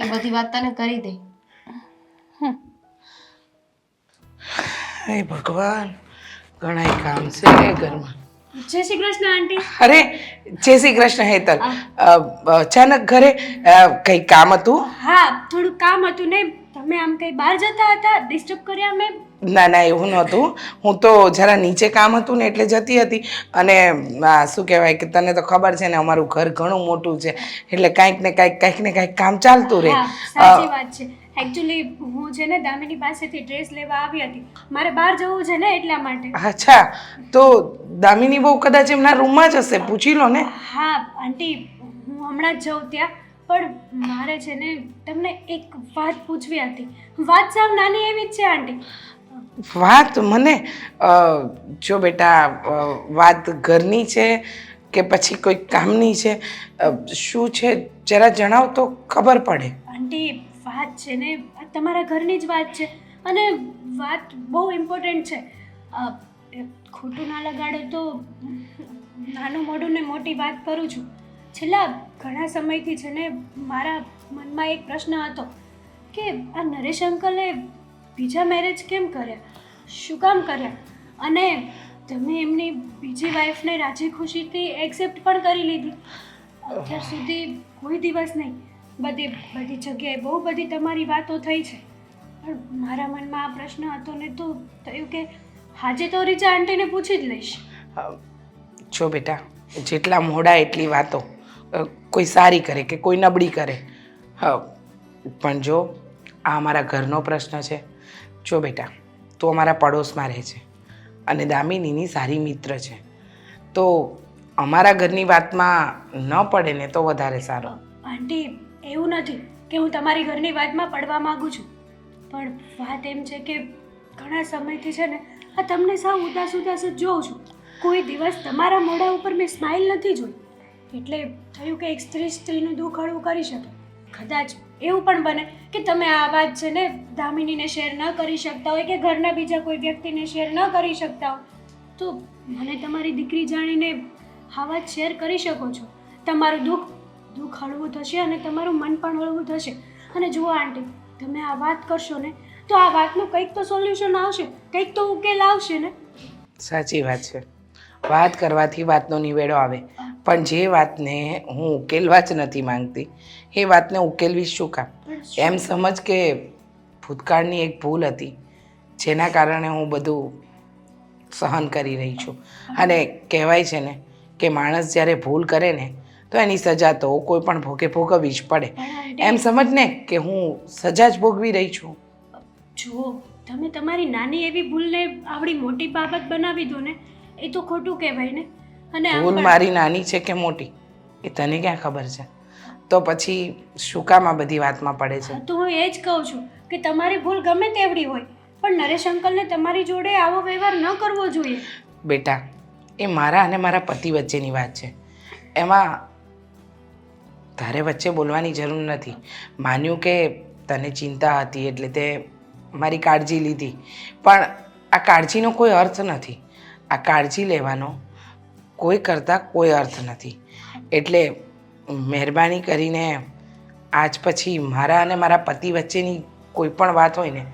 Speaker 4: એ બધી વાત તને કરી દે.
Speaker 1: હે ભગવાન, ઘણાય કામ છે ઘરમાં.
Speaker 3: જય શ્રી કૃષ્ણ આંટી.
Speaker 1: અરે જય શ્રી કૃષ્ણ હેતલ. અચાનક ઘરે કઈ કામ હતું?
Speaker 3: હા, થોડું કામ હતું ને. તમે આમ કઈ બહાર જતા હતા? ડિસ્ટર્બ કર્યા મેં?
Speaker 1: ના એવું નહોતું. હું તો જરા નીચે કામ હતું ને એટલે જતી હતી. અને શું કહેવાય કે તને તો ખબર છે ને અમારું ઘર ઘણું મોટું છે, એટલે કાંઈક ને કાંઈક કામ ચાલતું રહે.
Speaker 3: હા, સાચી વાત છે. એકચ્યુઅલી હું છે ને દામિની પાસેથી ડ્રેસ લેવા આવી હતી. મારે બહાર જવું છે ને એટલા માટે.
Speaker 1: અચ્છા, તો દામિની બહુ કદાચ એમના રૂમમાં જ હશે, પૂછી લો ને.
Speaker 3: હા આંટી, હું હમણાં જ જાઉં ત્યાં. પણ મારે છે ને તમને એક વાત પૂછવી હતી. વાત સાવ નાની એવી જ છે આંટી.
Speaker 1: વાત મને જો બેટા, વાત ઘરની છે કે પછી કોઈ કામની છે? શું છે જરા જણાવ તો ખબર પડે.
Speaker 3: આંટી વાત છે ને આ તમારા ઘરની જ વાત છે અને વાત બહુ ઇમ્પોર્ટન્ટ છે. ખોટું ના લગાડો તો નાનું મોઢું ને મોટી વાત કરું છું. છેલ્લા ઘણા સમયથી છે ને મારા મનમાં એક પ્રશ્ન હતો કે આ નરેશ અંકલે બીજા મેરેજ કેમ કર્યા, શું કામ કર્યા, અને તમે એમની બીજી વાઈફને રાજી ખુશીથી એક્સેપ્ટ પણ કરી લીધી. અત્યાર સુધી કોઈ દિવસ નહીં, બધી જગ્યાએ બહુ બધી તમારી વાતો થઈ છે, પણ મારા મનમાં આ પ્રશ્ન હતો ને તો થયું કે આજે તો રીચા આંટીને પૂછી જ લઈશ.
Speaker 1: જો બેટા, જેટલા મોડા એટલી વાતો. કોઈ સારી કરે કે કોઈ નબળી કરે. પણ જો આ અમારા ઘરનો પ્રશ્ન છે. જો બેટા, તું અમારા પડોશમાં રહે છે અને દામિનીની સારી મિત્ર છે, તો અમારા ઘરની વાતમાં ન પડે ને તો વધારે સારું.
Speaker 3: આંટી એવું નથી કે હું તમારી ઘરની વાતમાં પડવા માંગુ છું, પણ વાત એમ છે કે ઘણા સમયથી છે ને આ તમને સાવ ઉદાસ ઉદાસ જ જોઉં છું. કોઈ દિવસ તમારા મોઢા ઉપર મેં સ્માઇલ નથી જોઈ. એટલે થયું કે એક સ્ત્રીનું દુઃખ હળવું કરી શકે. કદાચ એવું પણ બને કે તમે આ વાત છે ને દામિનીને શેર ન કરી શકતા હોય કે ઘરના બીજા કોઈ વ્યક્તિને શેર ન કરી શકતા હોય, તો મને તમારી દીકરી જાણીને આ વાત શેર કરી શકો છો. તમારું દુઃખ હળવું થશે અને તમારું મન પણ હળવું થશે. અને જુઓ આંટી, તમે આ વાત કરશો ને તો આ વાતનું કંઈક તો સોલ્યુશન આવશે, કંઈક તો ઉકેલ આવશે ને.
Speaker 1: સાચી વાત છે, વાત કરવાથી વાતનો નિવેડો આવે. પણ જે વાતને હું ઉકેલવા જ નથી માંગતી એ વાતને ઉકેલવી શું કામ? એમ સમજ કે ભૂતકાળની એક ભૂલ હતી જેના કારણે હું બધું સહન કરી રહી છું. અને કહેવાય છે ને કે માણસ જ્યારે ભૂલ કરે ને તો એની સજા તો કોઈ પણ ભોગે ભોગવવી જ પડે. એમ સમજ ને કે હું સજા જ ભોગવી રહી છું.
Speaker 3: જુઓ, તમે તમારી નાની એવી ભૂલને આવડી મોટી બાબત બનાવી દો ને એ તો ખોટું કહેવાય ને. અને
Speaker 1: ભૂલ મારી નાની છે કે મોટી એ તને ક્યાં ખબર છે? તો પછી શું કામ આ બધી વાતમાં પડે છે?
Speaker 3: તો હું એ જ કહું છું કે તમારી ભૂલ ગમે તેવડી હોય પણ નરેશ અંકલને તમારી જોડે આવો વ્યવહાર ન કરવો જોઈએ.
Speaker 1: બેટા, એ મારા અને મારા પતિ વચ્ચેની વાત છે, એમાં તારે વચ્ચે બોલવાની જરૂર નથી. માન્યું કે તને ચિંતા હતી એટલે તે મારી કાળજી લીધી, પણ આ કાળજીનો કોઈ અર્થ નથી. આ કાળજી લેવાનો કોઈ કરતાં કોઈ અર્થ નથી. એટલે મહેરબાની કરીને આજ પછી મારા અને મારા પતિ વચ્ચેની કોઈ પણ વાત હોય ને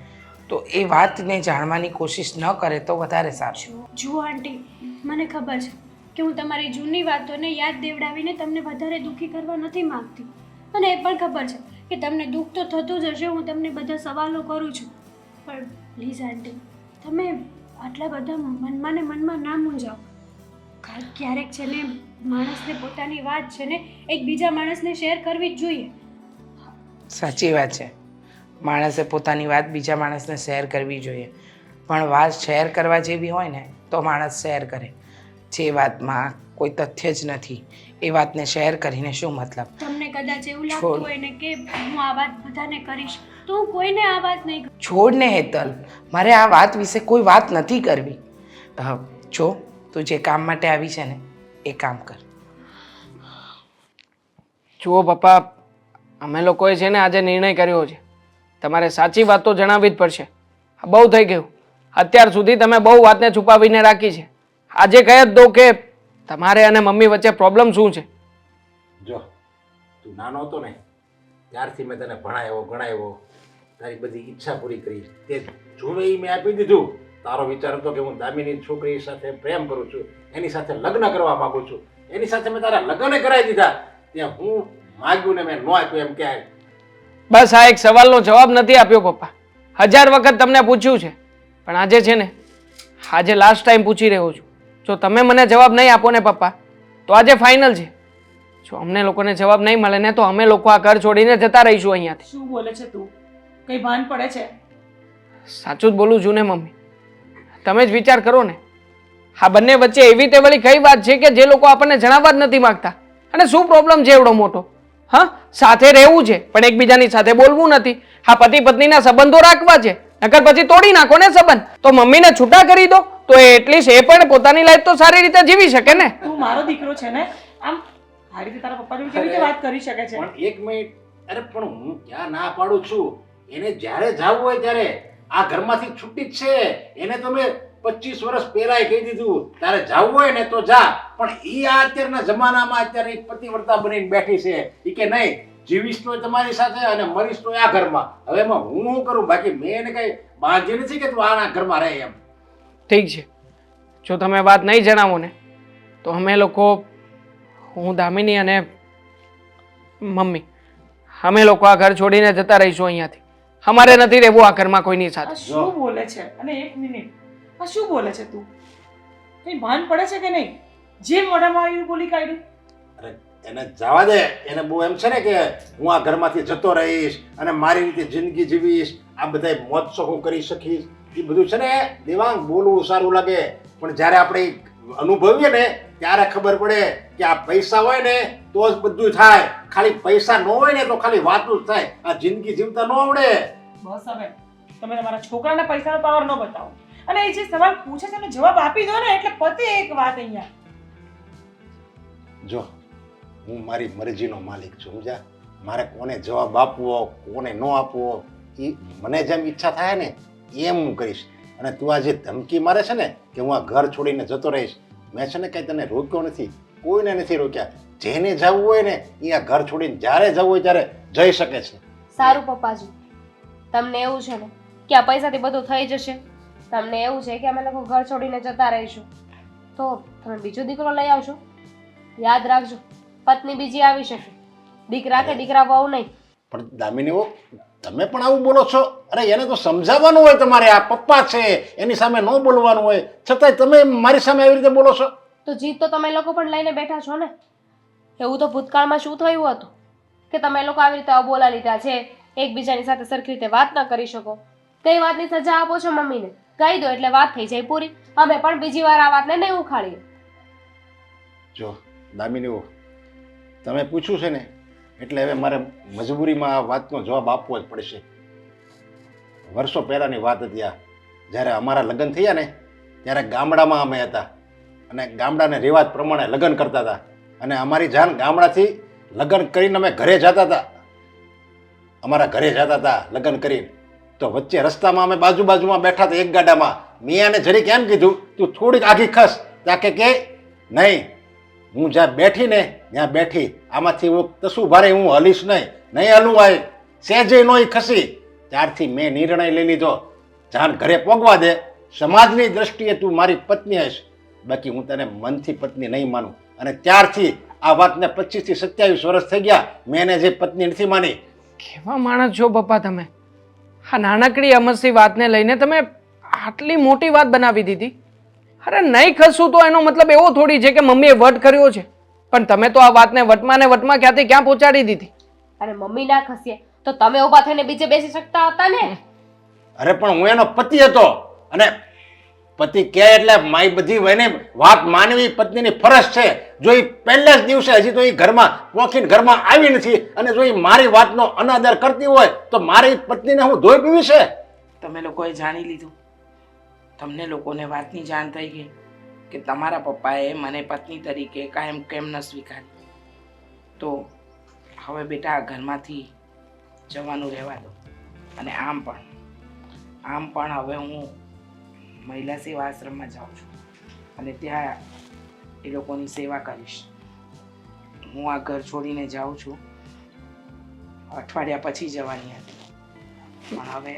Speaker 1: તો એ વાતને જાણવાની કોશિશ ન કરે તો વધારે સારું.
Speaker 3: જુઓ આંટી, મને ખબર છે કે હું તમારી જૂની વાતોને યાદ દેવડાવીને તમને વધારે દુઃખી કરવા નથી માંગતી, અને એ પણ ખબર છે કે તમને દુઃખ તો થતું જ હશે. હું તમને બધા સવાલો કરું છું, પણ પ્લીઝ આંટી, તમે આટલા બધા મનમાં ને મનમાં ના મૂંઝાઓ. ક્યારેક છે ને માણસને પોતાની વાત છે ને એક બીજા માણસને શેર કરવી જ જોઈએ.
Speaker 1: સાચી વાત છે, માણસે પોતાની વાત બીજા માણસને શેર કરવી જોઈએ, પણ વાત શેર કરવા જેવી હોય ને તો માણસ શેર કરે. જે વાતમાં કોઈ તથ્ય જ નથી એ વાતને શેર કરીને શું મતલબ?
Speaker 3: તમને કદાચ એવું લાગતું હોય ને કે હું આ વાત બધાને કરીશ તો હું કોઈને આ વાત નહીં કરું.
Speaker 1: છોડ ને હેતલ, મારે આ વાત વિશે કોઈ વાત નથી કરવી. જો તું જે કામ માટે આવી છે ને એ કામ કર.
Speaker 5: જુઓ પપ્પા, અમે લોકોએ છે ને આજે નિર્ણય કર્યો છે, તમારે સાચી વાત તો જણાવવી જ પડશે. બહુ થઈ ગયું, અત્યાર સુધી તમે બહુ વાતને છુપાવીને રાખી છે. આજે કહી જ દો કે તમારે અને મમ્મી વચ્ચે પ્રોબ્લેમ શું છે.
Speaker 2: જો તું નાનો હતો ને ત્યારથી મેં તને ભણાવ્યો, તારી બધી ઈચ્છા પૂરી કરી. તે જોવે એ મેં આપી દીધું. તારો વિચાર હતો કે હું દામિની છોકરી સાથે પ્રેમ કરું છું, એની સાથે લગ્ન કરવા માંગુ છું, એની સાથે મેં તારા લગ્ન કરાવી દીધા. ત્યાં હું માગ્યું ને મેં ન આપ્યું એમ ક્યાંય.
Speaker 5: બસ આ એક સવાલનો જવાબ નથી આપ્યો પપ્પા. 1000 વખત તમને પૂછ્યું છે, પણ આજે છે ને આજે લાસ્ટ ટાઈમ પૂછી રહ્યો છું. જો તમે મને જવાબ નહીં આપો ને પપ્પા તો આજે ફાઇનલ છે. જો અમને લોકોને જવાબ નહીં મળે ને તો અમે લોકો આ ઘર છોડીને જતા રહીશું અહીંયાથી.
Speaker 6: શું બોલે છે તું? કંઈ ભાન પડે છે?
Speaker 5: સાચું જ બોલું છું ને મમ્મી, તમે જ વિચાર કરો ને. આ બંને વચ્ચે એવી તે વળી કઈ વાત છે કે જે લોકો આપણને જણાવવા જ નથી માંગતા? અને શું પ્રોબ્લેમ છે એવડો મોટો? હા, સાથે રહેવું છે પણ એકબીજાની સાથે બોલવું નથી. હા, પતિ પત્નીના સંબંધો રાખવા છે, નકર પછી તોડી નાખો ને સંબંધ. તો મમ્મીને છૂટા કરી દો તો એટલીસ્ટ એ પણ પોતાની લાઈફ તો સારી રીતે જીવી શકે ને.
Speaker 6: તું મારો દીકરો છે ને, આમ આ રીતે તારા પપ્પા જોડે કેવી રીતે વાત કરી શકે છે?
Speaker 2: પણ એક મિનિટ, અરે પણ હું ક્યાં ના પાડું છું? એને જ્યારે જાવું હોય ત્યારે આ ઘરમાંથી છૂટી જ છે. એને તો મેં 25 વર્ષ પહેલાય કહી દીધું તારે જાવું હોય ને તો જા. પણ ઈ આ અત્યારના જમાનામાં અત્યારે એક પતિવ્રતા બનીને બેઠી છે. ઈ કે નહીં, જીવીશ તોય તમારી સાથે અને મરીશ તોય આ ઘરમાં. હવે એમાં હું શું કરું? બાકી મેં એને કઈ બાંધી નથી કે તું આના ઘરમાં રહે એમ.
Speaker 5: ઠીક છે, જો તમે વાત નહીં જણાવો ને તો અમે લોકો, હું, દામિની અને મમ્મી, અમે લોકો આ ઘર છોડીને જતા રહીશું અહીંયાથી. અમારે નથી રહેવું આ ઘરમાં કોઈની
Speaker 6: આ
Speaker 5: સાથે.
Speaker 6: શું બોલે છે? અને એક મિનિટ, આ શું બોલે છે તું? કંઈ ભાન પડે છે કે નહીં? જે મોઢામાં આવ્યું એ બોલી કાઢ્યું.
Speaker 2: અરે એને જવા દે. એને બહુ એમ છે ને કે હું આ ઘરમાંથી જતો રહીશ અને મારી રીતે જિંદગી જીવીશ, આ બધા મોજ શોખ હું કરી શકીશ. એ બધું છે ને દેવાંગ બોલવું સારું લાગે, પણ જ્યારે આપણે અનુભવીએ ને ત્યારે ખબર પડે કે આ પૈસા હોય ને તો જ બધું થાય. ખાલી પૈસા ન હોય ને તો ખાલી વાતું જ થાય. આ જિંદગી જીવતા ન આવડે.
Speaker 6: બસ હવે તમે તમારા છોકરાને પૈસાનો પાવર ન બતાવો. અને એ જે સવાલ પૂછે છે એનો જવાબ આપી દો ને, એટલે પતે એક વાત અહીંયા.
Speaker 2: જો હું મારી મરજીનો માલિક છું, સમજ્યા? મારે કોને જવાબ આપવો કોને ન આપવો એ મને જેમ ઈચ્છા થાય ને એમ હું કરીશ. અને તું આ જે ધમકી મારે છે ને કે હું આ ઘર છોડીને જતો રહીશ, મેં છે ને કંઈ તને રોક્યો નથી, કોઈને નથી રોક્યા. જેને જવું હોય ને એ આ ઘર છોડીને જ્યારે જવું હોય ત્યારે જઈ શકે છે.
Speaker 4: સારું પપ્પાજી, તમને એવું છે ને કે આ પૈસાથી બધું થઈ જશે, તમને એવું છે કે અમે લોકો ઘર છોડીને જતા રહીશું, તો તમે બીજો દીકરો લઈ આવશો. યાદ રાખજો, પત્ની બીજી આવી શકે, દીકરા કે દીકરા વહુ નહીં.
Speaker 2: પણ દામિની, તમે પણ આવું બોલો છો? અરે એને તો સમજાવવાનું હોય તમારે. આ પપ્પા છે, એની સામે ન બોલવાનું હોય, છતાંય તમે મારી સામે આવી રીતે બોલો છો.
Speaker 4: તો જીત તો તમે લોકો પણ લઈને બેઠા છો ને. એવું તો ભૂતકાળમાં શું થયું હતું કે તમે લોકો આવી રીતે અબોલા લીધા છે, એકબીજાની સાથે સરખી રીતે વાત ન કરી શકો. કઈ વાતની સજા આપો છો મમ્મીને? કહી દો એટલે વાત થઈ જાય પૂરી. અમે પણ બીજી વાર આ વાતને નહીં ઉખાડીએ.
Speaker 2: જો દામિની, તમે પૂછ્યું છે ને એટલે હવે મારે મજબૂરીમાં આ વાતનો જવાબ આપવો જ પડશે. વર્ષો પહેલાંની વાત હતી આ. જ્યારે અમારા લગ્ન થયા ને ત્યારે ગામડામાં અમે હતા અને ગામડાના રિવાજ પ્રમાણે લગ્ન કરતા હતા. અને અમારી જાન ગામડાથી લગ્ન કરીને અમે ઘરે જતા હતા. અમારા ઘરે જતા હતા લગ્ન કરીને. તો વચ્ચે રસ્તામાં અમે બાજુમાં બેઠા હતા એક ગાડામાં. મેં આને જરીક એમ કીધું તું થોડીક આગી ખસ, ત્યાં કે નહીં, હું જ્યાં બેઠી ને ત્યાં બેઠી, આમાંથી હું કશું ભારે હું હલીશ નહીં હલું આય સહેજે નો ખસી. ત્યારથી મેં નિર્ણય લઈ લીધો, જાન ઘરે પોગવા દે. સમાજની દ્રષ્ટિએ તું મારી પત્ની હશ, બાકી હું તને મનથી પત્ની નહીં માનું. અને ત્યારથી આ વાતને 25 થી 27 વર્ષ થઈ ગયા, મેં એને જે પત્ની નથી માની.
Speaker 5: કેવા માણસ છો પપ્પા તમે? આ નાનકડી અમસ્તી વાતને લઈને તમે આટલી મોટી વાત બનાવી દીધી. અરે નહીં ખસું તો એનો મતલબ એવો થોડી છે કે મમ્મીએ વટ કર્યો છે. પણ તમે તો આ વાતને વટમાં ને વટમાં ક્યાંથી ક્યાં પહોંચાડી દીધી.
Speaker 4: અને મમ્મી ના ખસીએ તો તમે ઊભા થઈને બીજે બેસી શકતા હતા ને.
Speaker 2: અરે પણ હું એનો પતિ હતો અને પતિ કહે એટલે મારી બધી એને વાત માનવી પત્નીની ફરજ છે. જો એ પહેલા જ દિવસે હજી તો એ ઘરમાં પોખીને ઘરમાં આવી નથી અને જો એ મારી વાતનો અનાદર કરતી હોય તો મારી પત્નીને હું ધોઈ પીવી છે.
Speaker 1: તમે લોકોએ જાણી લીધું, તમને લોકોને વાતની જાણ થઈ ગઈ કે તમારા પપ્પાએ મને પત્ની તરીકે કાયમ કેમ ન સ્વીકારી. તો હવે બેટા આ ઘરમાંથી જવાનું રહેવા દો. અને આમ પણ હવે હું મહિલા સેવા આશ્રમમાં જાઉં છું અને ત્યાં એ લોકોની સેવા કરીશ. હું આ ઘર છોડીને જાઉં છું, અઠવાડિયા પછી જવાની હતી, પણ હવે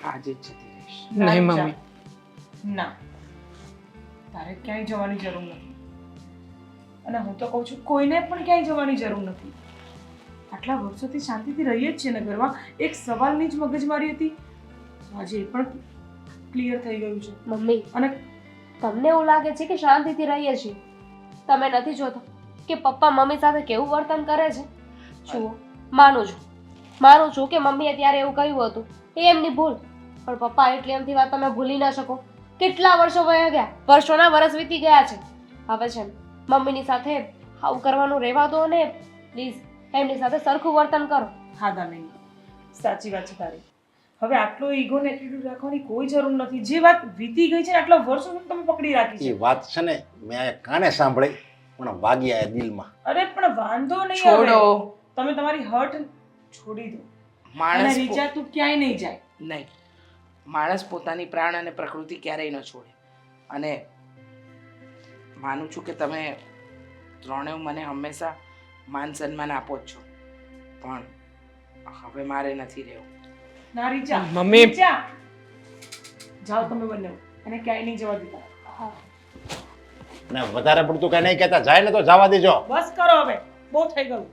Speaker 1: આજે જ જતી રહીશ.
Speaker 5: નહીં મમ્મી,
Speaker 6: ના, તારે ક્યાંય જવાની જરૂર નથી. અને હું તો કહું છું કોઈને પણ ક્યાંય જવાની જરૂર નથી. આટલા વર્ષોથી શાંતિથી રહીએ જ છે ને ઘરમાં. એક સવાલની જ મગજમારી હતી, આજે એ પણ ક્લિયર થઈ ગયું છે.
Speaker 4: મમ્મી,
Speaker 6: અને
Speaker 4: તમને એવું લાગે છે કે શાંતિથી રહીએ છીએ? તમે નથી જોતા કે પપ્પા મમ્મી સાથે કેવું વર્તન કરે છે? જુઓ, માનું છું માનું છું કે મમ્મીએ ત્યારે એવું કહ્યું હતું એ એમની ભૂલ, પણ પપ્પા એટલી એમથી વાત તમે ભૂલી ના શકો. કેટલા વર્ષો વયા ગયા, વર્ષોના વર્ષ વીતી ગયા છે. હવે છે ને મમ્મીની સાથે આવું કરવાનું રહેવા દો અને પ્લીઝ એમની સાથે સરખું વર્તન કરો.
Speaker 6: હા દામિની, સાચી વાત છે તારી. હવે આટલો ઈગો ને એટીટ્યુડ રાખવાની કોઈ જરૂર નથી. જે વાત વીતી ગઈ છે ને આટલા વર્ષો સુધી તમે પકડી રાખી
Speaker 2: એ
Speaker 6: છે.
Speaker 2: વાત છે ને મેં આ કાને સાંભળી પણ વાગી આયા દિલમાં.
Speaker 6: અરે પણ વાંધો નહીં,
Speaker 1: છોડો.
Speaker 6: હવે તમે તમારી હર્ટ છોડી દો. અને
Speaker 1: માણસ
Speaker 6: રીચા તું ક્યાંય નહીં જાય.
Speaker 1: નહીં, માણસ પોતાની પ્રાણ અને પ્રકૃતિ ક્યારેય ન છોડે. અને માનું છું કે તમે ત્રણેય મને હંમેશા માન સન્માન આપો જ છો, પણ હવે મારે નથી રહેવું.
Speaker 6: ના રીચા,
Speaker 5: મમ્મી.
Speaker 6: રીચા, જાઓ તમે બંને, એને ક્યાંય નહીં જવા દીધા.
Speaker 2: અને વધારે પડતું કઈ નહીં કહેતા, જાય ને તો જવા દેજો.
Speaker 6: બસ કરો હવે, બહુ થઈ ગયું.